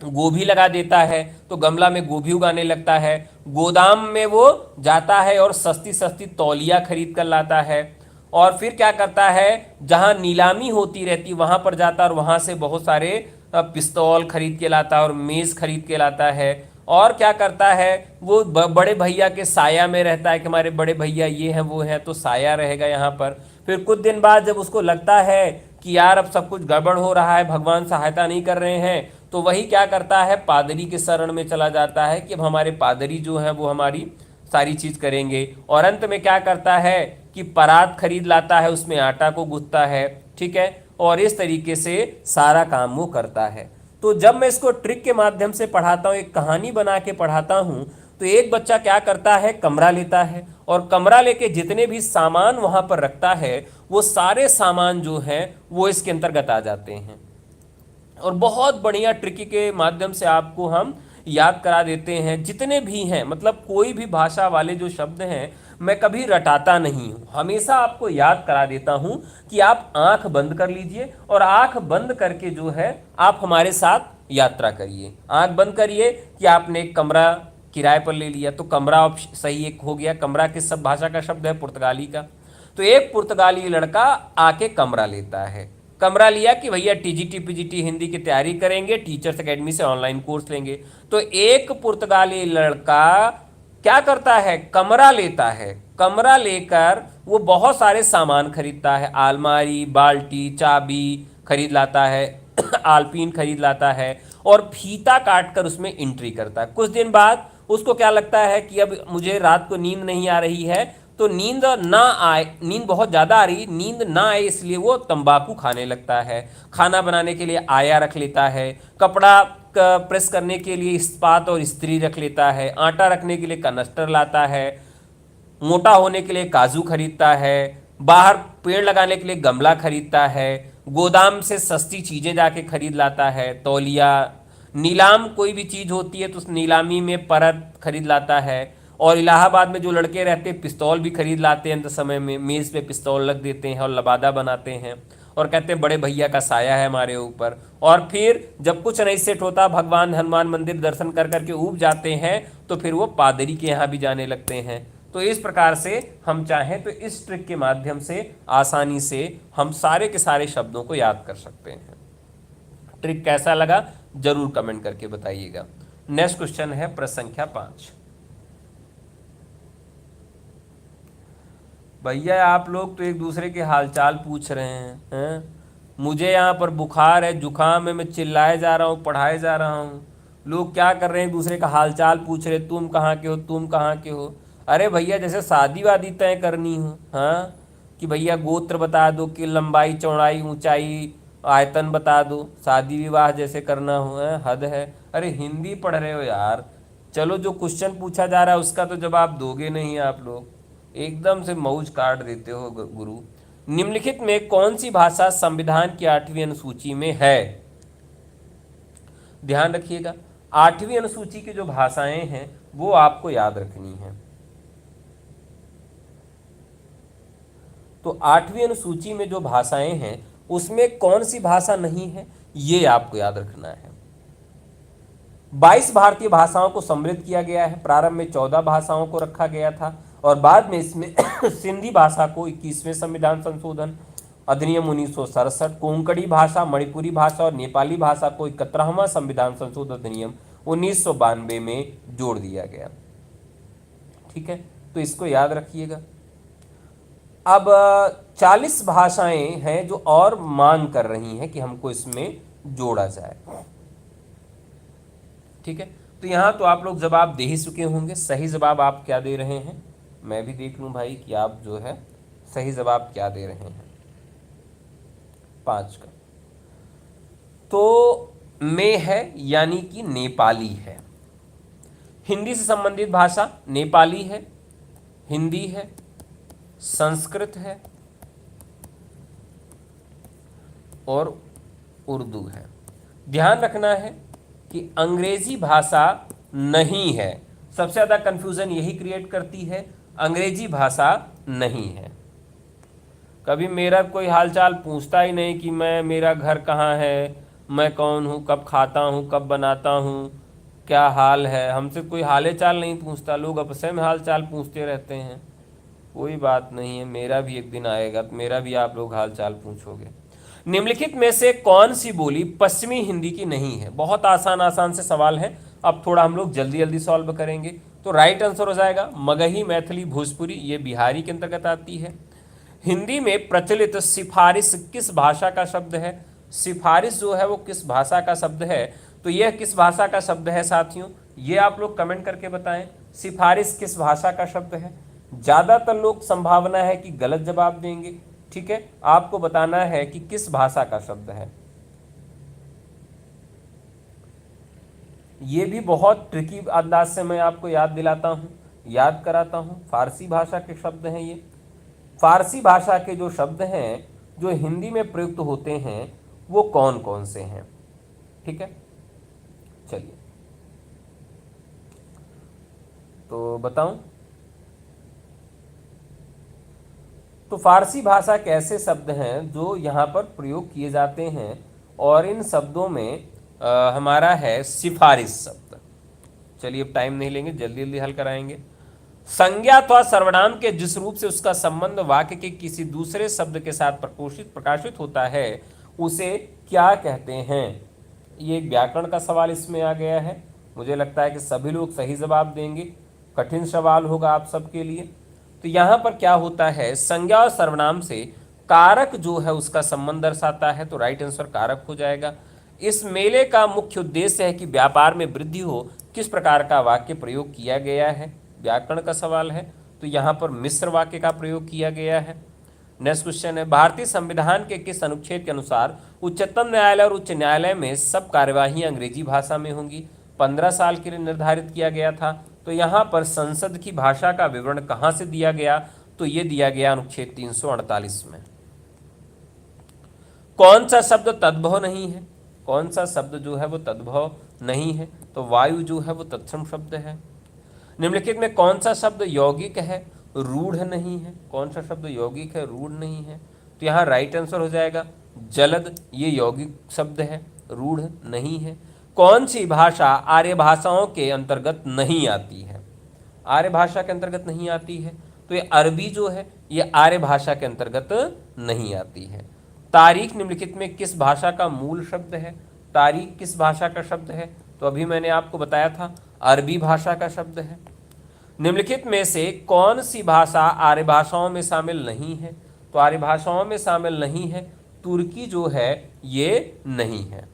गोभी लगा देता है, तो गमला में गोभी उगाने लगता है। गोदाम में वो जाता है और सस्ती सस्ती तौलिया खरीद कर लाता है। और फिर क्या करता है? जहां नीलामी होती रहती वहां पर जाता है और वहां से बहुत सारे पिस्तौल खरीद के लाता है और मेज़ खरीद के लाता है। और क्या करता है? वो बड़े भैया के साया में रहता है कि हमारे बड़े भैया ये हैं वो हैं, तो साया रहेगा यहाँ पर। फिर कुछ दिन बाद जब उसको लगता है कि यार अब सब कुछ गड़बड़ हो रहा है, भगवान सहायता नहीं कर रहे हैं, तो वही क्या करता है? पादरी के शरण में चला जाता है कि अब हमारे पादरी जो हैं वो हमारी सारी चीज़ करेंगे। और अंत में क्या करता है कि परात खरीद लाता है, उसमें आटा को गूंथता है, ठीक है। और इस तरीके से सारा काम वो करता है। तो जब मैं इसको ट्रिक के माध्यम से पढ़ाता हूँ, एक कहानी बना के पढ़ाता हूँ, तो एक बच्चा क्या करता है? कमरा लेता है और कमरा लेके जितने भी सामान वहाँ पर रखता है वो सारे सामान जो हैं वो इसके अंतर्गत आ जाते हैं। और बहुत बढ़िया ट्रिक के माध्यम से आपको हम याद करा देते हैं जितने भी हैं, मतलब कोई भी भाषा वाले जो शब्द हैं मैं कभी रटाता नहीं हूँ, हमेशा आपको याद करा देता हूँ कि आप आंख बंद कर लीजिए और आंख बंद करके जो है आप हमारे साथ यात्रा करिए। आंख बंद करिए कि आपने एक कमरा किराए पर ले लिया, तो कमरा सही एक हो गया। कमरा किस सब भाषा का शब्द है? पुर्तगाली का। तो एक पुर्तगाली लड़का आके कमरा लेता है। कमरा लिया कि भैया टीजीटी पीजीटी हिंदी की तैयारी करेंगे, टीचर्स एकेडमी से ऑनलाइन कोर्स लेंगे। तो एक पुर्तगाली लड़का क्या करता है? कमरा लेता है। कमरा लेकर वो बहुत सारे सामान खरीदता है, अलमारी, बाल्टी, चाबी खरीद लाता है, आल्पीन खरीद लाता है और फीता काट कर उसमें एंट्री करता है। कुछ दिन बाद उसको क्या लगता है कि अब मुझे रात को नींद नहीं आ रही है, तो नींद ना आए, नींद बहुत ज़्यादा आ रही, नींद ना आए इसलिए वो तंबाकू खाने लगता है। खाना बनाने के लिए आया रख लेता है, कपड़ा प्रेस करने के लिए इस्पात और इस्त्री रख लेता है, आटा रखने के लिए कनस्टर लाता है, मोटा होने के लिए काजू खरीदता है, बाहर पेड़ लगाने के लिए गमला खरीदता है, गोदाम से सस्ती चीज़ें जाके खरीद लाता है, तौलिया, नीलाम कोई भी चीज़ होती है तो उस नीलामी में परत खरीद लाता है। और इलाहाबाद में जो लड़के रहते हैं पिस्तौल भी खरीद लाते हैं, अंत समय में मेज़ पे पिस्तौल रख देते हैं और लबादा बनाते हैं और कहते हैं बड़े भैया का साया है हमारे ऊपर। और फिर जब कुछ नहीं सेट होता, भगवान हनुमान मंदिर दर्शन कर करके ऊब जाते हैं, तो फिर वो पादरी के यहाँ भी जाने लगते हैं। तो इस प्रकार से हम चाहें तो इस ट्रिक के माध्यम से आसानी से हम सारे के सारे शब्दों को याद कर सकते हैं। ट्रिक कैसा लगा जरूर कमेंट करके बताइएगा। नेक्स्ट क्वेश्चन है प्रश्न संख्या 5। भैया आप लोग तो एक दूसरे के हालचाल पूछ रहे हैं? मुझे यहाँ पर बुखार है, जुकाम है, मैं चिल्लाए जा रहा हूँ, पढ़ाए जा रहा हूँ, लोग क्या कर रहे हैं, एक दूसरे का हालचाल पूछ रहे, तुम कहाँ के हो, तुम कहाँ के हो। अरे भैया जैसे शादी वादी तय करनी हो, हाँ, कि भैया गोत्र बता दो, कि लंबाई चौड़ाई ऊंचाई आयतन बता दो, शादी विवाह जैसे करना हो, हद है। अरे हिंदी पढ़ रहे हो यार, चलो जो क्वेश्चन पूछा जा रहा है उसका तो जवाब दोगे नहीं आप लोग, एकदम से मौज काट देते हो गुरु। निम्नलिखित में कौन सी भाषा संविधान की 8वीं अनुसूची में है? ध्यान रखिएगा, 8वीं अनुसूची की जो भाषाएं हैं वो आपको याद रखनी है। तो 8वीं अनुसूची में जो भाषाएं हैं उसमें कौन सी भाषा नहीं है ये आपको याद रखना है। 22 भारतीय भाषाओं को सम्मिलित किया गया है। प्रारंभ में 14 भाषाओं को रखा गया था और बाद में इसमें सिंधी भाषा को 21वें संविधान संशोधन अधिनियम 1967, कोंकणी भाषा, मणिपुरी भाषा और नेपाली भाषा को 71वां संविधान संशोधन अधिनियम 1992 में जोड़ दिया गया। ठीक है, तो इसको याद रखिएगा। अब 40 भाषाएं हैं जो और मांग कर रही हैं कि हमको इसमें जोड़ा जाए। ठीक है, तो यहां तो आप लोग जवाब दे ही चुके होंगे। सही जवाब आप क्या दे रहे हैं, मैं भी देख लूं भाई कि आप जो है सही जवाब क्या दे रहे हैं। 5 का तो में है यानी कि नेपाली है। हिंदी से संबंधित भाषा नेपाली है, हिंदी है, संस्कृत है और उर्दू है। ध्यान रखना है कि अंग्रेजी भाषा नहीं है। सबसे ज़्यादा कंफ्यूजन यही क्रिएट करती है, अंग्रेजी भाषा नहीं है। कभी मेरा कोई हालचाल पूछता ही नहीं कि मेरा घर कहाँ है, मैं कौन हूँ, कब खाता हूँ, कब बनाता हूँ, क्या हाल है, हमसे कोई हाल चाल नहीं पूछता। लोग आपस में हाल चाल पूछते रहते हैं। कोई बात नहीं है, मेरा भी एक दिन आएगा तो मेरा भी आप लोग हाल चाल पूछोगे। निम्नलिखित में से कौन सी बोली पश्चिमी हिंदी की नहीं है? बहुत आसान आसान से सवाल है, अब थोड़ा हम लोग जल्दी जल्दी सॉल्व करेंगे। तो राइट आंसर हो जाएगा मगही, मैथिली, भोजपुरी, ये बिहारी के अंतर्गत आती है। हिंदी में प्रचलित सिफारिश किस भाषा का शब्द है? सिफारिश जो है वो किस भाषा का शब्द है? तो यह किस भाषा का शब्द है साथियों, ये आप लोग कमेंट करके बताएं। सिफारिश किस भाषा का शब्द है? ज़्यादातर लोग संभावना है कि गलत जवाब देंगे। ठीक है, आपको बताना है कि किस भाषा का शब्द है। ये भी बहुत ट्रिकी अंदाज से मैं आपको याद दिलाता हूँ, याद कराता हूँ। फारसी भाषा के शब्द हैं ये। फारसी भाषा के जो शब्द हैं जो हिंदी में प्रयुक्त होते हैं वो कौन कौन से हैं? ठीक है, चलिए तो बताऊं। तो फारसी भाषा के ऐसे शब्द हैं जो यहाँ पर प्रयोग किए जाते हैं और इन शब्दों में हमारा है सिफारिश शब्द। चलिए अब टाइम नहीं लेंगे, जल्दी जल्दी हल कराएंगे। संज्ञा अथवा सर्वनाम के जिस रूप से उसका संबंध वाक्य के किसी दूसरे शब्द के साथ प्रकाशित होता है उसे क्या कहते हैं? ये एक व्याकरण का सवाल इसमें आ गया है। मुझे लगता है कि सभी लोग सही जवाब देंगे, कठिन सवाल होगा आप सबके लिए। तो यहाँ पर क्या होता है, संज्ञा और सर्वनाम से कारक जो है उसका संबंध दर्शाता है, तो राइट आंसर कारक हो जाएगा। इस मेले का मुख्य उद्देश्य है कि व्यापार में वृद्धि हो, किस प्रकार का वाक्य प्रयोग किया गया है, व्याकरण का सवाल है, तो यहाँ पर मिश्र वाक्य का प्रयोग किया गया है। नेक्स्ट क्वेश्चन है, भारतीय संविधान के किस अनुच्छेद के अनुसार उच्चतम न्यायालय और उच्च न्यायालय में सब कार्यवाही अंग्रेजी भाषा में होंगी? 15 साल के लिए निर्धारित किया गया था। तो यहाँ पर संसद की भाषा का विवरण कहाँ से दिया गया? तो ये दिया गया अनुच्छेद 348 में। कौन सा शब्द तद्भव नहीं है? कौन सा शब्द जो है वो तद्भव नहीं है? तो वायु जो है वो तत्सम शब्द है। निम्नलिखित में कौन सा शब्द यौगिक है, रूढ़ नहीं है? कौन सा शब्द यौगिक है, रूढ़ नहीं है? तो यहाँ राइट आंसर हो जाएगा जलद, ये यौगिक शब्द है, रूढ़ नहीं है। कौन सी भाषा आर्य भाषाओं के अंतर्गत नहीं आती है? आर्य भाषा के अंतर्गत नहीं आती है, तो ये अरबी जो है ये आर्य भाषा के अंतर्गत नहीं आती है। तारीख निम्नलिखित में किस भाषा का मूल शब्द है? तारीख किस भाषा का शब्द है? तो अभी मैंने आपको बताया था अरबी भाषा का शब्द है। निम्नलिखित में से कौन सी भाषा आर्य भाषाओं में शामिल नहीं है? तो आर्य भाषाओं में शामिल नहीं है, तुर्की जो है ये नहीं है।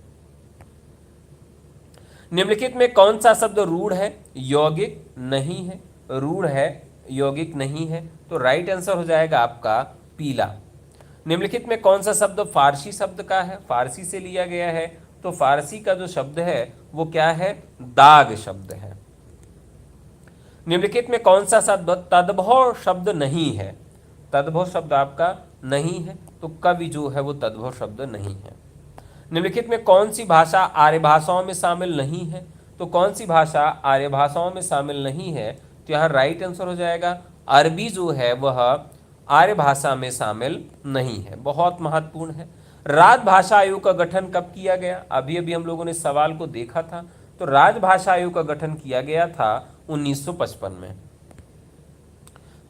निम्नलिखित में कौन सा शब्द रूढ़ है, यौगिक नहीं है? रूढ़ है, यौगिक नहीं है, तो राइट आंसर हो जाएगा आपका पीला। निम्नलिखित में कौन सा शब्द फारसी शब्द का है, फारसी से लिया गया है? तो फारसी का जो शब्द है वो क्या है, दाग शब्द है। निम्नलिखित में कौन सा शब्द तद्भव शब्द नहीं है? तद्भव शब्द आपका नहीं है, तो कवि जो है वो तद्भव शब्द नहीं है। निम्नलिखित में कौन सी भाषा आर्य भाषाओं में शामिल नहीं है? तो कौन सी भाषा आर्य भाषाओं में शामिल नहीं है? तो यहाँ राइट आंसर हो जाएगा अरबी जो है वह आर्य भाषा में शामिल नहीं है। बहुत महत्वपूर्ण है। राजभाषा आयोग का गठन कब किया गया? अभी अभी हम लोगों ने सवाल को देखा था। तो राजभाषा आयोग का गठन किया गया था 1955 में।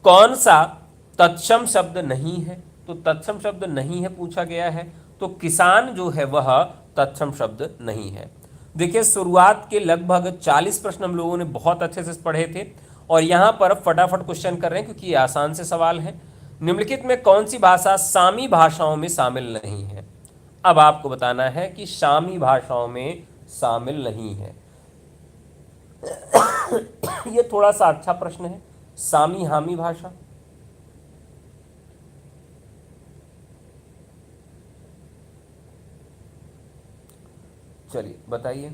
कौन सा तत्सम शब्द नहीं है? तो तत्सम शब्द नहीं है पूछा गया है, तो किसान जो है वह तत्सम शब्द नहीं है। देखिए शुरुआत के लगभग 40 प्रश्न हम लोगों ने बहुत अच्छे से पढ़े थे और यहाँ पर फटाफट क्वेश्चन कर रहे हैं क्योंकि ये आसान से सवाल है। निम्नलिखित में कौन सी भाषा सामी भाषाओं में शामिल नहीं है? अब आपको बताना है कि सामी भाषाओं में शामिल नहीं है। ये थोड़ा सा अच्छा प्रश्न है, सामी हामी भाषा। चलिए बताइए,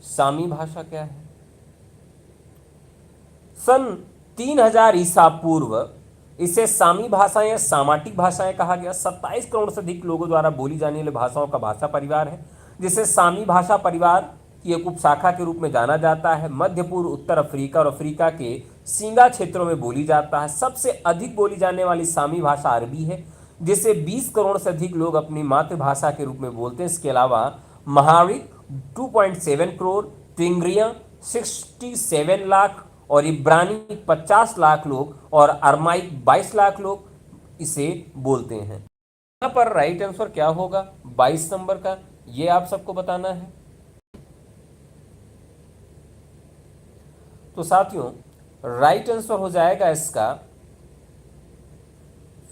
सामी भाषा क्या है? सन 3000 ईसा पूर्व इसे सामी भाषाएं या सामाटिक भाषाएं कहा गया। 27 करोड़ से अधिक लोगों द्वारा बोली जाने वाली भाषाओं का भाषा परिवार है, जिसे सामी भाषा परिवार की एक उपशाखा के रूप में जाना जाता है। मध्य पूर्व, उत्तर अफ्रीका और अफ्रीका के सींगा क्षेत्रों में बोली जाता है। सबसे अधिक बोली जाने वाली सामी भाषा अरबी है, जिसे 20 करोड़ से अधिक लोग अपनी मातृभाषा के रूप में बोलते हैं। इसके अलावा महारिक 2.7 करोड़, तिंग्रिया 67 लाख और इब्रानी 50 लाख लोग और अरमाइक 22 लाख लोग इसे बोलते हैं। यहाँ पर राइट आंसर क्या होगा 22 नंबर का, ये आप सबको बताना है। तो साथियों राइट आंसर हो जाएगा इसका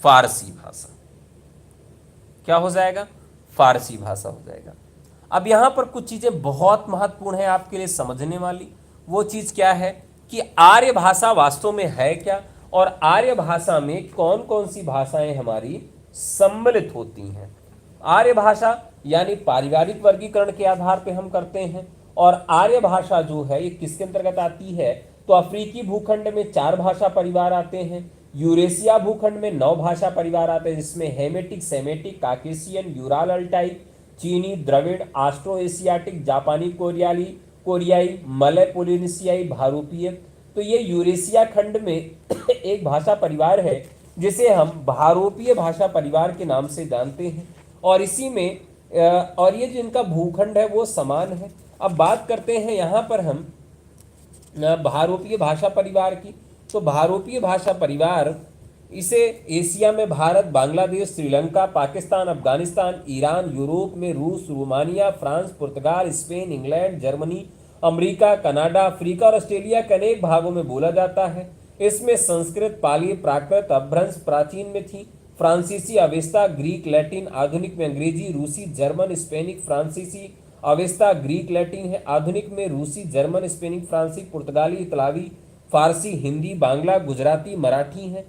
फारसी भाषा। क्या हो जाएगा? फारसी भाषा हो जाएगा। अब यहां पर कुछ चीजें बहुत महत्वपूर्ण है आपके लिए समझने वाली। वो चीज क्या है कि आर्य भाषा वास्तव में है क्या और आर्य भाषा में कौन कौन सी भाषाएं हमारी सम्मिलित होती हैं। आर्य भाषा यानी पारिवारिक वर्गीकरण के आधार पर हम करते हैं। और आर्य भाषा जो है ये किसके अंतर्गत आती है? तो अफ्रीकी भूखंड में 4 भाषा परिवार आते हैं, यूरेशिया भूखंड में 9 भाषा परिवार आते हैं, जिसमें Hamitic, Semitic, Caucasian, Ural Altaic, चीनी, द्रविड़, आस्ट्रो एशियाटिक, जापानी, कोरियाई, मलय, पोलिनेशियाई, भारोपीय। तो ये यूरेशिया खंड में एक भाषा परिवार है जिसे हम भारोपीय भाषा परिवार के नाम से जानते हैं। और इसी में और ये जिनका भूखंड है वो समान है। अब बात करते हैं यहाँ पर हम भारोपीय भाषा परिवार की। तो भारोपीय भाषा परिवार इसे एशिया में भारत, बांग्लादेश, श्रीलंका, पाकिस्तान, अफगानिस्तान, ईरान, यूरोप में रूस, रोमानिया, फ्रांस, पुर्तगाल, Spain, England, Germany, America, Canada, Africa और ऑस्ट्रेलिया के अनेक भागों में बोला जाता है। इसमें संस्कृत, पाली, प्राकृत, अपभ्रंश प्राचीन में थी, फ्रांसीसी, अवेस्ता, ग्रीक, लैटिन आधुनिक में अंग्रेजी, रूसी, जर्मन, स्पेनिक, फ्रांसीसी, अवेस्ता, ग्रीक, लैटिन है आधुनिक में रूसी, जर्मन, स्पेनिक, फ्रांसीसी, पुर्तगाली, इतालवी, फारसी, हिंदी, बांग्ला, गुजराती, मराठी है।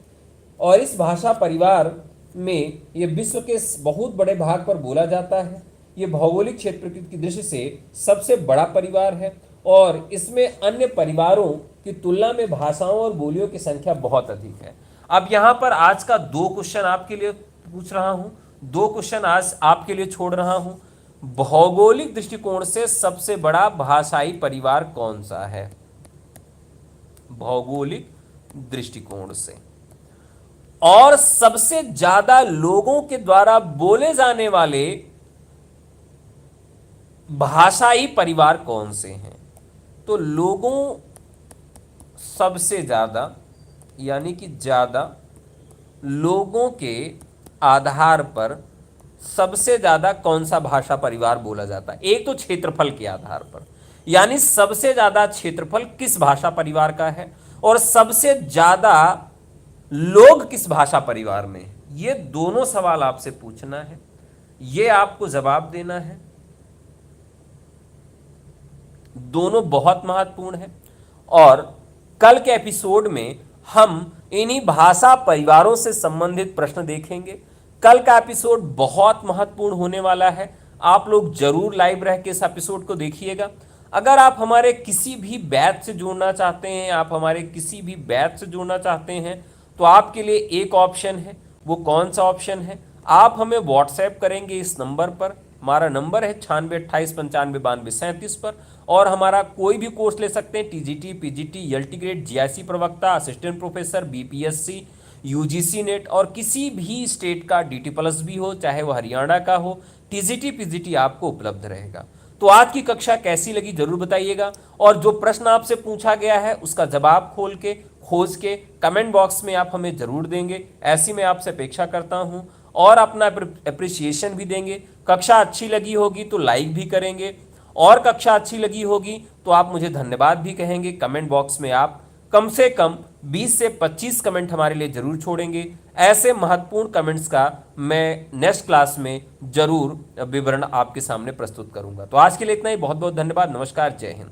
और इस भाषा परिवार में ये विश्व के बहुत बड़े भाग पर बोला जाता है। ये भौगोलिक क्षेत्र की दृष्टि से सबसे बड़ा परिवार है और इसमें अन्य परिवारों की तुलना में भाषाओं और बोलियों की संख्या बहुत अधिक है। अब यहाँ पर आज का 2 क्वेश्चन आपके लिए पूछ रहा हूँ, 2 क्वेश्चन आज आपके लिए छोड़ रहा हूँ। भौगोलिक दृष्टिकोण से सबसे बड़ा भाषाई परिवार कौन सा है? भौगोलिक दृष्टिकोण से और सबसे ज्यादा लोगों के द्वारा बोले जाने वाले भाषाई परिवार कौन से हैं? तो लोगों सबसे ज्यादा यानी कि ज्यादा लोगों के आधार पर सबसे ज्यादा कौन सा भाषा परिवार बोला जाता है? एक तो क्षेत्रफल के आधार पर, यानी सबसे ज्यादा क्षेत्रफल किस भाषा परिवार का है और सबसे ज्यादा लोग किस भाषा परिवार में है। ये दोनों सवाल आपसे पूछना है, ये आपको जवाब देना है। दोनों बहुत महत्वपूर्ण है और कल के एपिसोड में हम इन्हीं भाषा परिवारों से संबंधित प्रश्न देखेंगे। कल का एपिसोड बहुत महत्वपूर्ण होने वाला है, आप लोग जरूर लाइव रह के इस एपिसोड को देखिएगा। अगर आप हमारे किसी भी बैच से जुड़ना चाहते हैं, आप हमारे किसी भी बैच से जुड़ना चाहते हैं तो आपके लिए एक ऑप्शन है। वो कौन सा ऑप्शन है? आप हमें व्हाट्सएप करेंगे इस नंबर पर, हमारा नंबर है 9628959237 पर, और हमारा कोई भी कोर्स ले सकते हैं, TGT, PGT, LT grade, GIC प्रवक्ता, assistant professor, BPSC, UGC NET और किसी भी स्टेट का डीटी प्लस भी हो, चाहे वो हरियाणा का हो, टीजीटी पीजीटी आपको उपलब्ध रहेगा। तो आज की कक्षा कैसी लगी जरूर बताइएगा और जो प्रश्न आपसे पूछा गया है उसका जवाब खोज के कमेंट बॉक्स में आप हमें जरूर देंगे, ऐसी मैं आपसे अपेक्षा करता हूं, और अपना अप्रिसिएशन भी देंगे। कक्षा अच्छी लगी होगी तो लाइक भी करेंगे और कक्षा अच्छी लगी होगी तो आप मुझे धन्यवाद भी कहेंगे। कमेंट बॉक्स में आप कम से कम 20 से 25 कमेंट हमारे लिए जरूर छोड़ेंगे। ऐसे महत्वपूर्ण कमेंट्स का मैं नेक्स्ट क्लास में जरूर विवरण आपके सामने प्रस्तुत करूंगा। तो आज के लिए इतना ही, बहुत बहुत धन्यवाद। नमस्कार, जय हिंद।